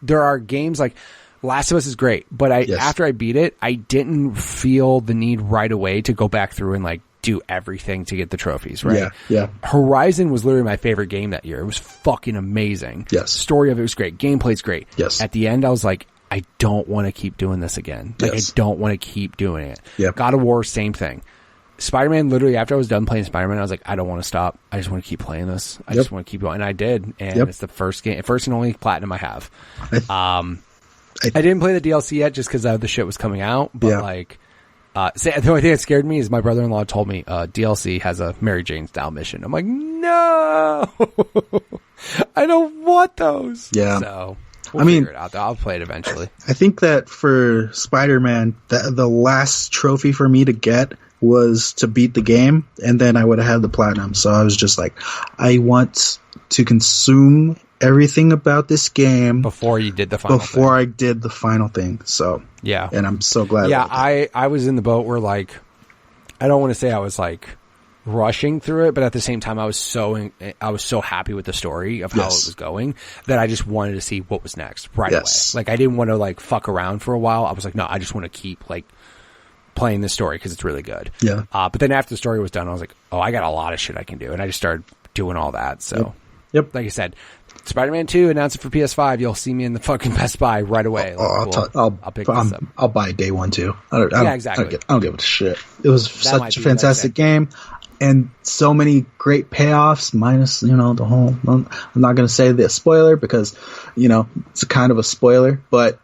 there are games like Last of Us is great, but after I beat it, I didn't feel the need right away to go back through and like do everything to get the trophies, right? Yeah. Horizon was literally my favorite game that year. It was fucking amazing. Yes. Story of it was great. Gameplay's great. Yes. At the end, I was like, I don't want to keep doing this again. Like, Yes. I don't want to keep doing it. Yep. God of War, same thing. Spider-Man, literally, after I was done playing Spider-Man, I was like, I don't want to stop. I just want to keep playing this. I just want to keep going. And I did. And it's the first and only platinum I have. I didn't play the DLC yet just because the shit was coming out. But the only thing that scared me is my brother-in-law told me DLC has a Mary Jane style mission. I'm like, no, I don't want those. Yeah. So we'll figure it out. I'll play it eventually. I think that for Spider-Man, the last trophy for me to get was to beat the game, and then I would have had the platinum. So I was just like, I want to consume everything about this game before you did the final thing. I did the final thing. So yeah, and I'm so glad. Yeah, I was in the boat where like, I don't want to say I was like rushing through it, but at the same time I was so happy with the story of how it was going that I just wanted to see what was next right away. Like I didn't want to like fuck around for a while. I was like, no, I just want to keep like playing this story because it's really good. Yeah. But then after the story was done, I was like, oh, I got a lot of shit I can do, and I just started doing all that. So yep. Like I said, Spider-Man 2 announced it for PS5. You'll see me in the fucking Best Buy right away. I'll pick this up. I'll buy day one too. Exactly. I don't give a shit. It was such a fantastic game, and so many great payoffs. Minus, the whole. I'm not going to say the spoiler because, it's a kind of a spoiler. But,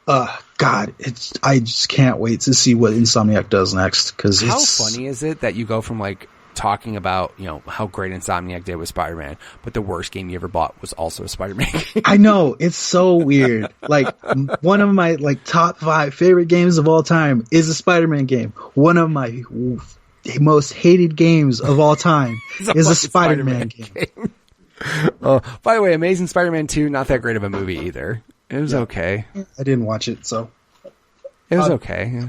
God, I just can't wait to see what Insomniac does next. Because how funny is it that you go from like talking about how great Insomniac did with Spider-Man, but the worst game you ever bought was also a Spider-Man game. I know, it's so weird. Like one of my like top 5 favorite games of all time is a Spider-Man game. One of my most hated games of all time is a Spider-Man game. By the way, Amazing Spider-Man 2, not that great of a movie either. It was okay. I didn't watch it, so it was okay.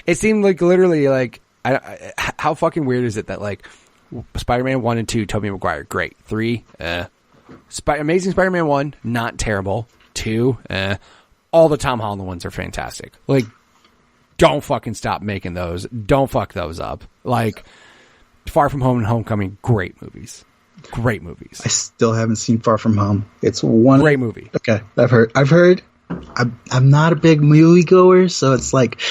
It seemed like literally like. How fucking weird is it that like Spider-Man 1 and 2, Tobey Maguire, great. 3, Amazing Spider-Man 1, not terrible. 2, all the Tom Holland ones are fantastic. Like, don't fucking stop making those. Don't fuck those up. Like, Far From Home and Homecoming, great movies. Great movies. I still haven't seen Far From Home. It's one great movie. Okay, I've heard. I'm not a big movie goer, so it's like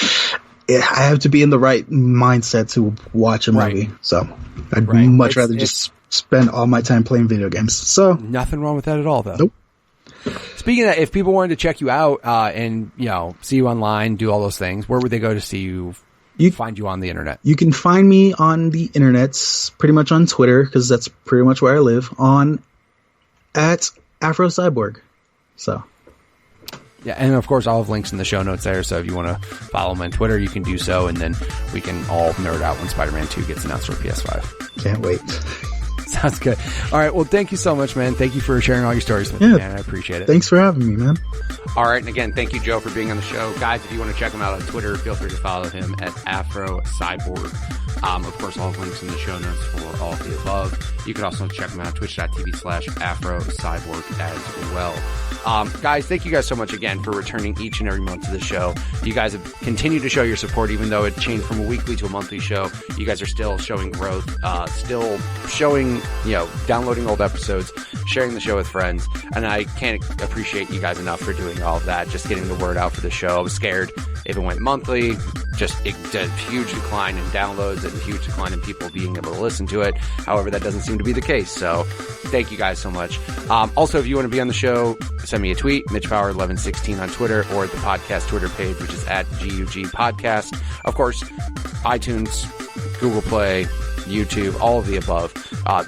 I have to be in the right mindset to watch a movie. Right. So I'd much rather just spend all my time playing video games. So nothing wrong with that at all, though. Nope. Speaking of that, if people wanted to check you out and see you online, do all those things, where would they go to see you? Find you on the internet? You can find me on the internet, pretty much on Twitter, because that's pretty much where I live, at Afro Cyborg. So. Yeah, and of course, I'll have links in the show notes there, so if you want to follow him on Twitter, you can do so, and then we can all nerd out when Spider-Man 2 gets announced for PS5. Can't wait. Sounds good. All right, well, thank you so much, man. Thank you for sharing all your stories with me, man. I appreciate it. Thanks for having me, man. All right, and again, thank you, Joe, for being on the show. Guys, if you want to check him out on Twitter, feel free to follow him at Afro Cyborg. Of course, I'll have links in the show notes for all of the above. You can also check him out at twitch.tv/Afro Cyborg as well. Guys, thank you guys so much again for returning each and every month to the show. You guys have continued to show your support, even though it changed from a weekly to a monthly show. You guys are still showing growth, still showing, downloading old episodes, sharing the show with friends. And I can't appreciate you guys enough for doing all of that, just getting the word out for the show. I was scared if it went monthly, just a huge decline in downloads and a huge decline in people being able to listen to it. However, that doesn't seem to be the case. So thank you guys so much. Also, if you want to be on the show, send me a tweet, MitchPower1116 on Twitter, or the podcast Twitter page, which is at GUG Podcast. Of course, iTunes, Google Play, YouTube, all of the above.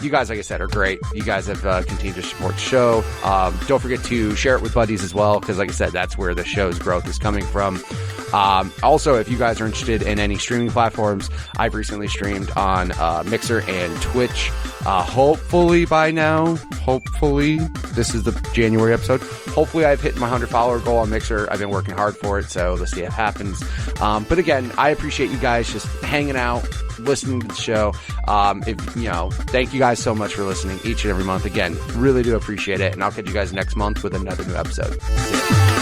You guys, like I said, are great. You guys have continued to support the show. Don't forget to share it with buddies as well, because like I said, that's where the show's growth is coming from. Also, if you guys are interested in any streaming platforms, I've recently streamed on Mixer and Twitch. Hopefully by now, this is the January episode. Hopefully I've hit my 100 follower goal on Mixer. I've been working hard for it, so let's see if it happens. But again, I appreciate you guys just hanging out, listening to the show. Thank you guys so much for listening each and every month. Again, really do appreciate it, and I'll catch you guys next month with another new episode. See ya.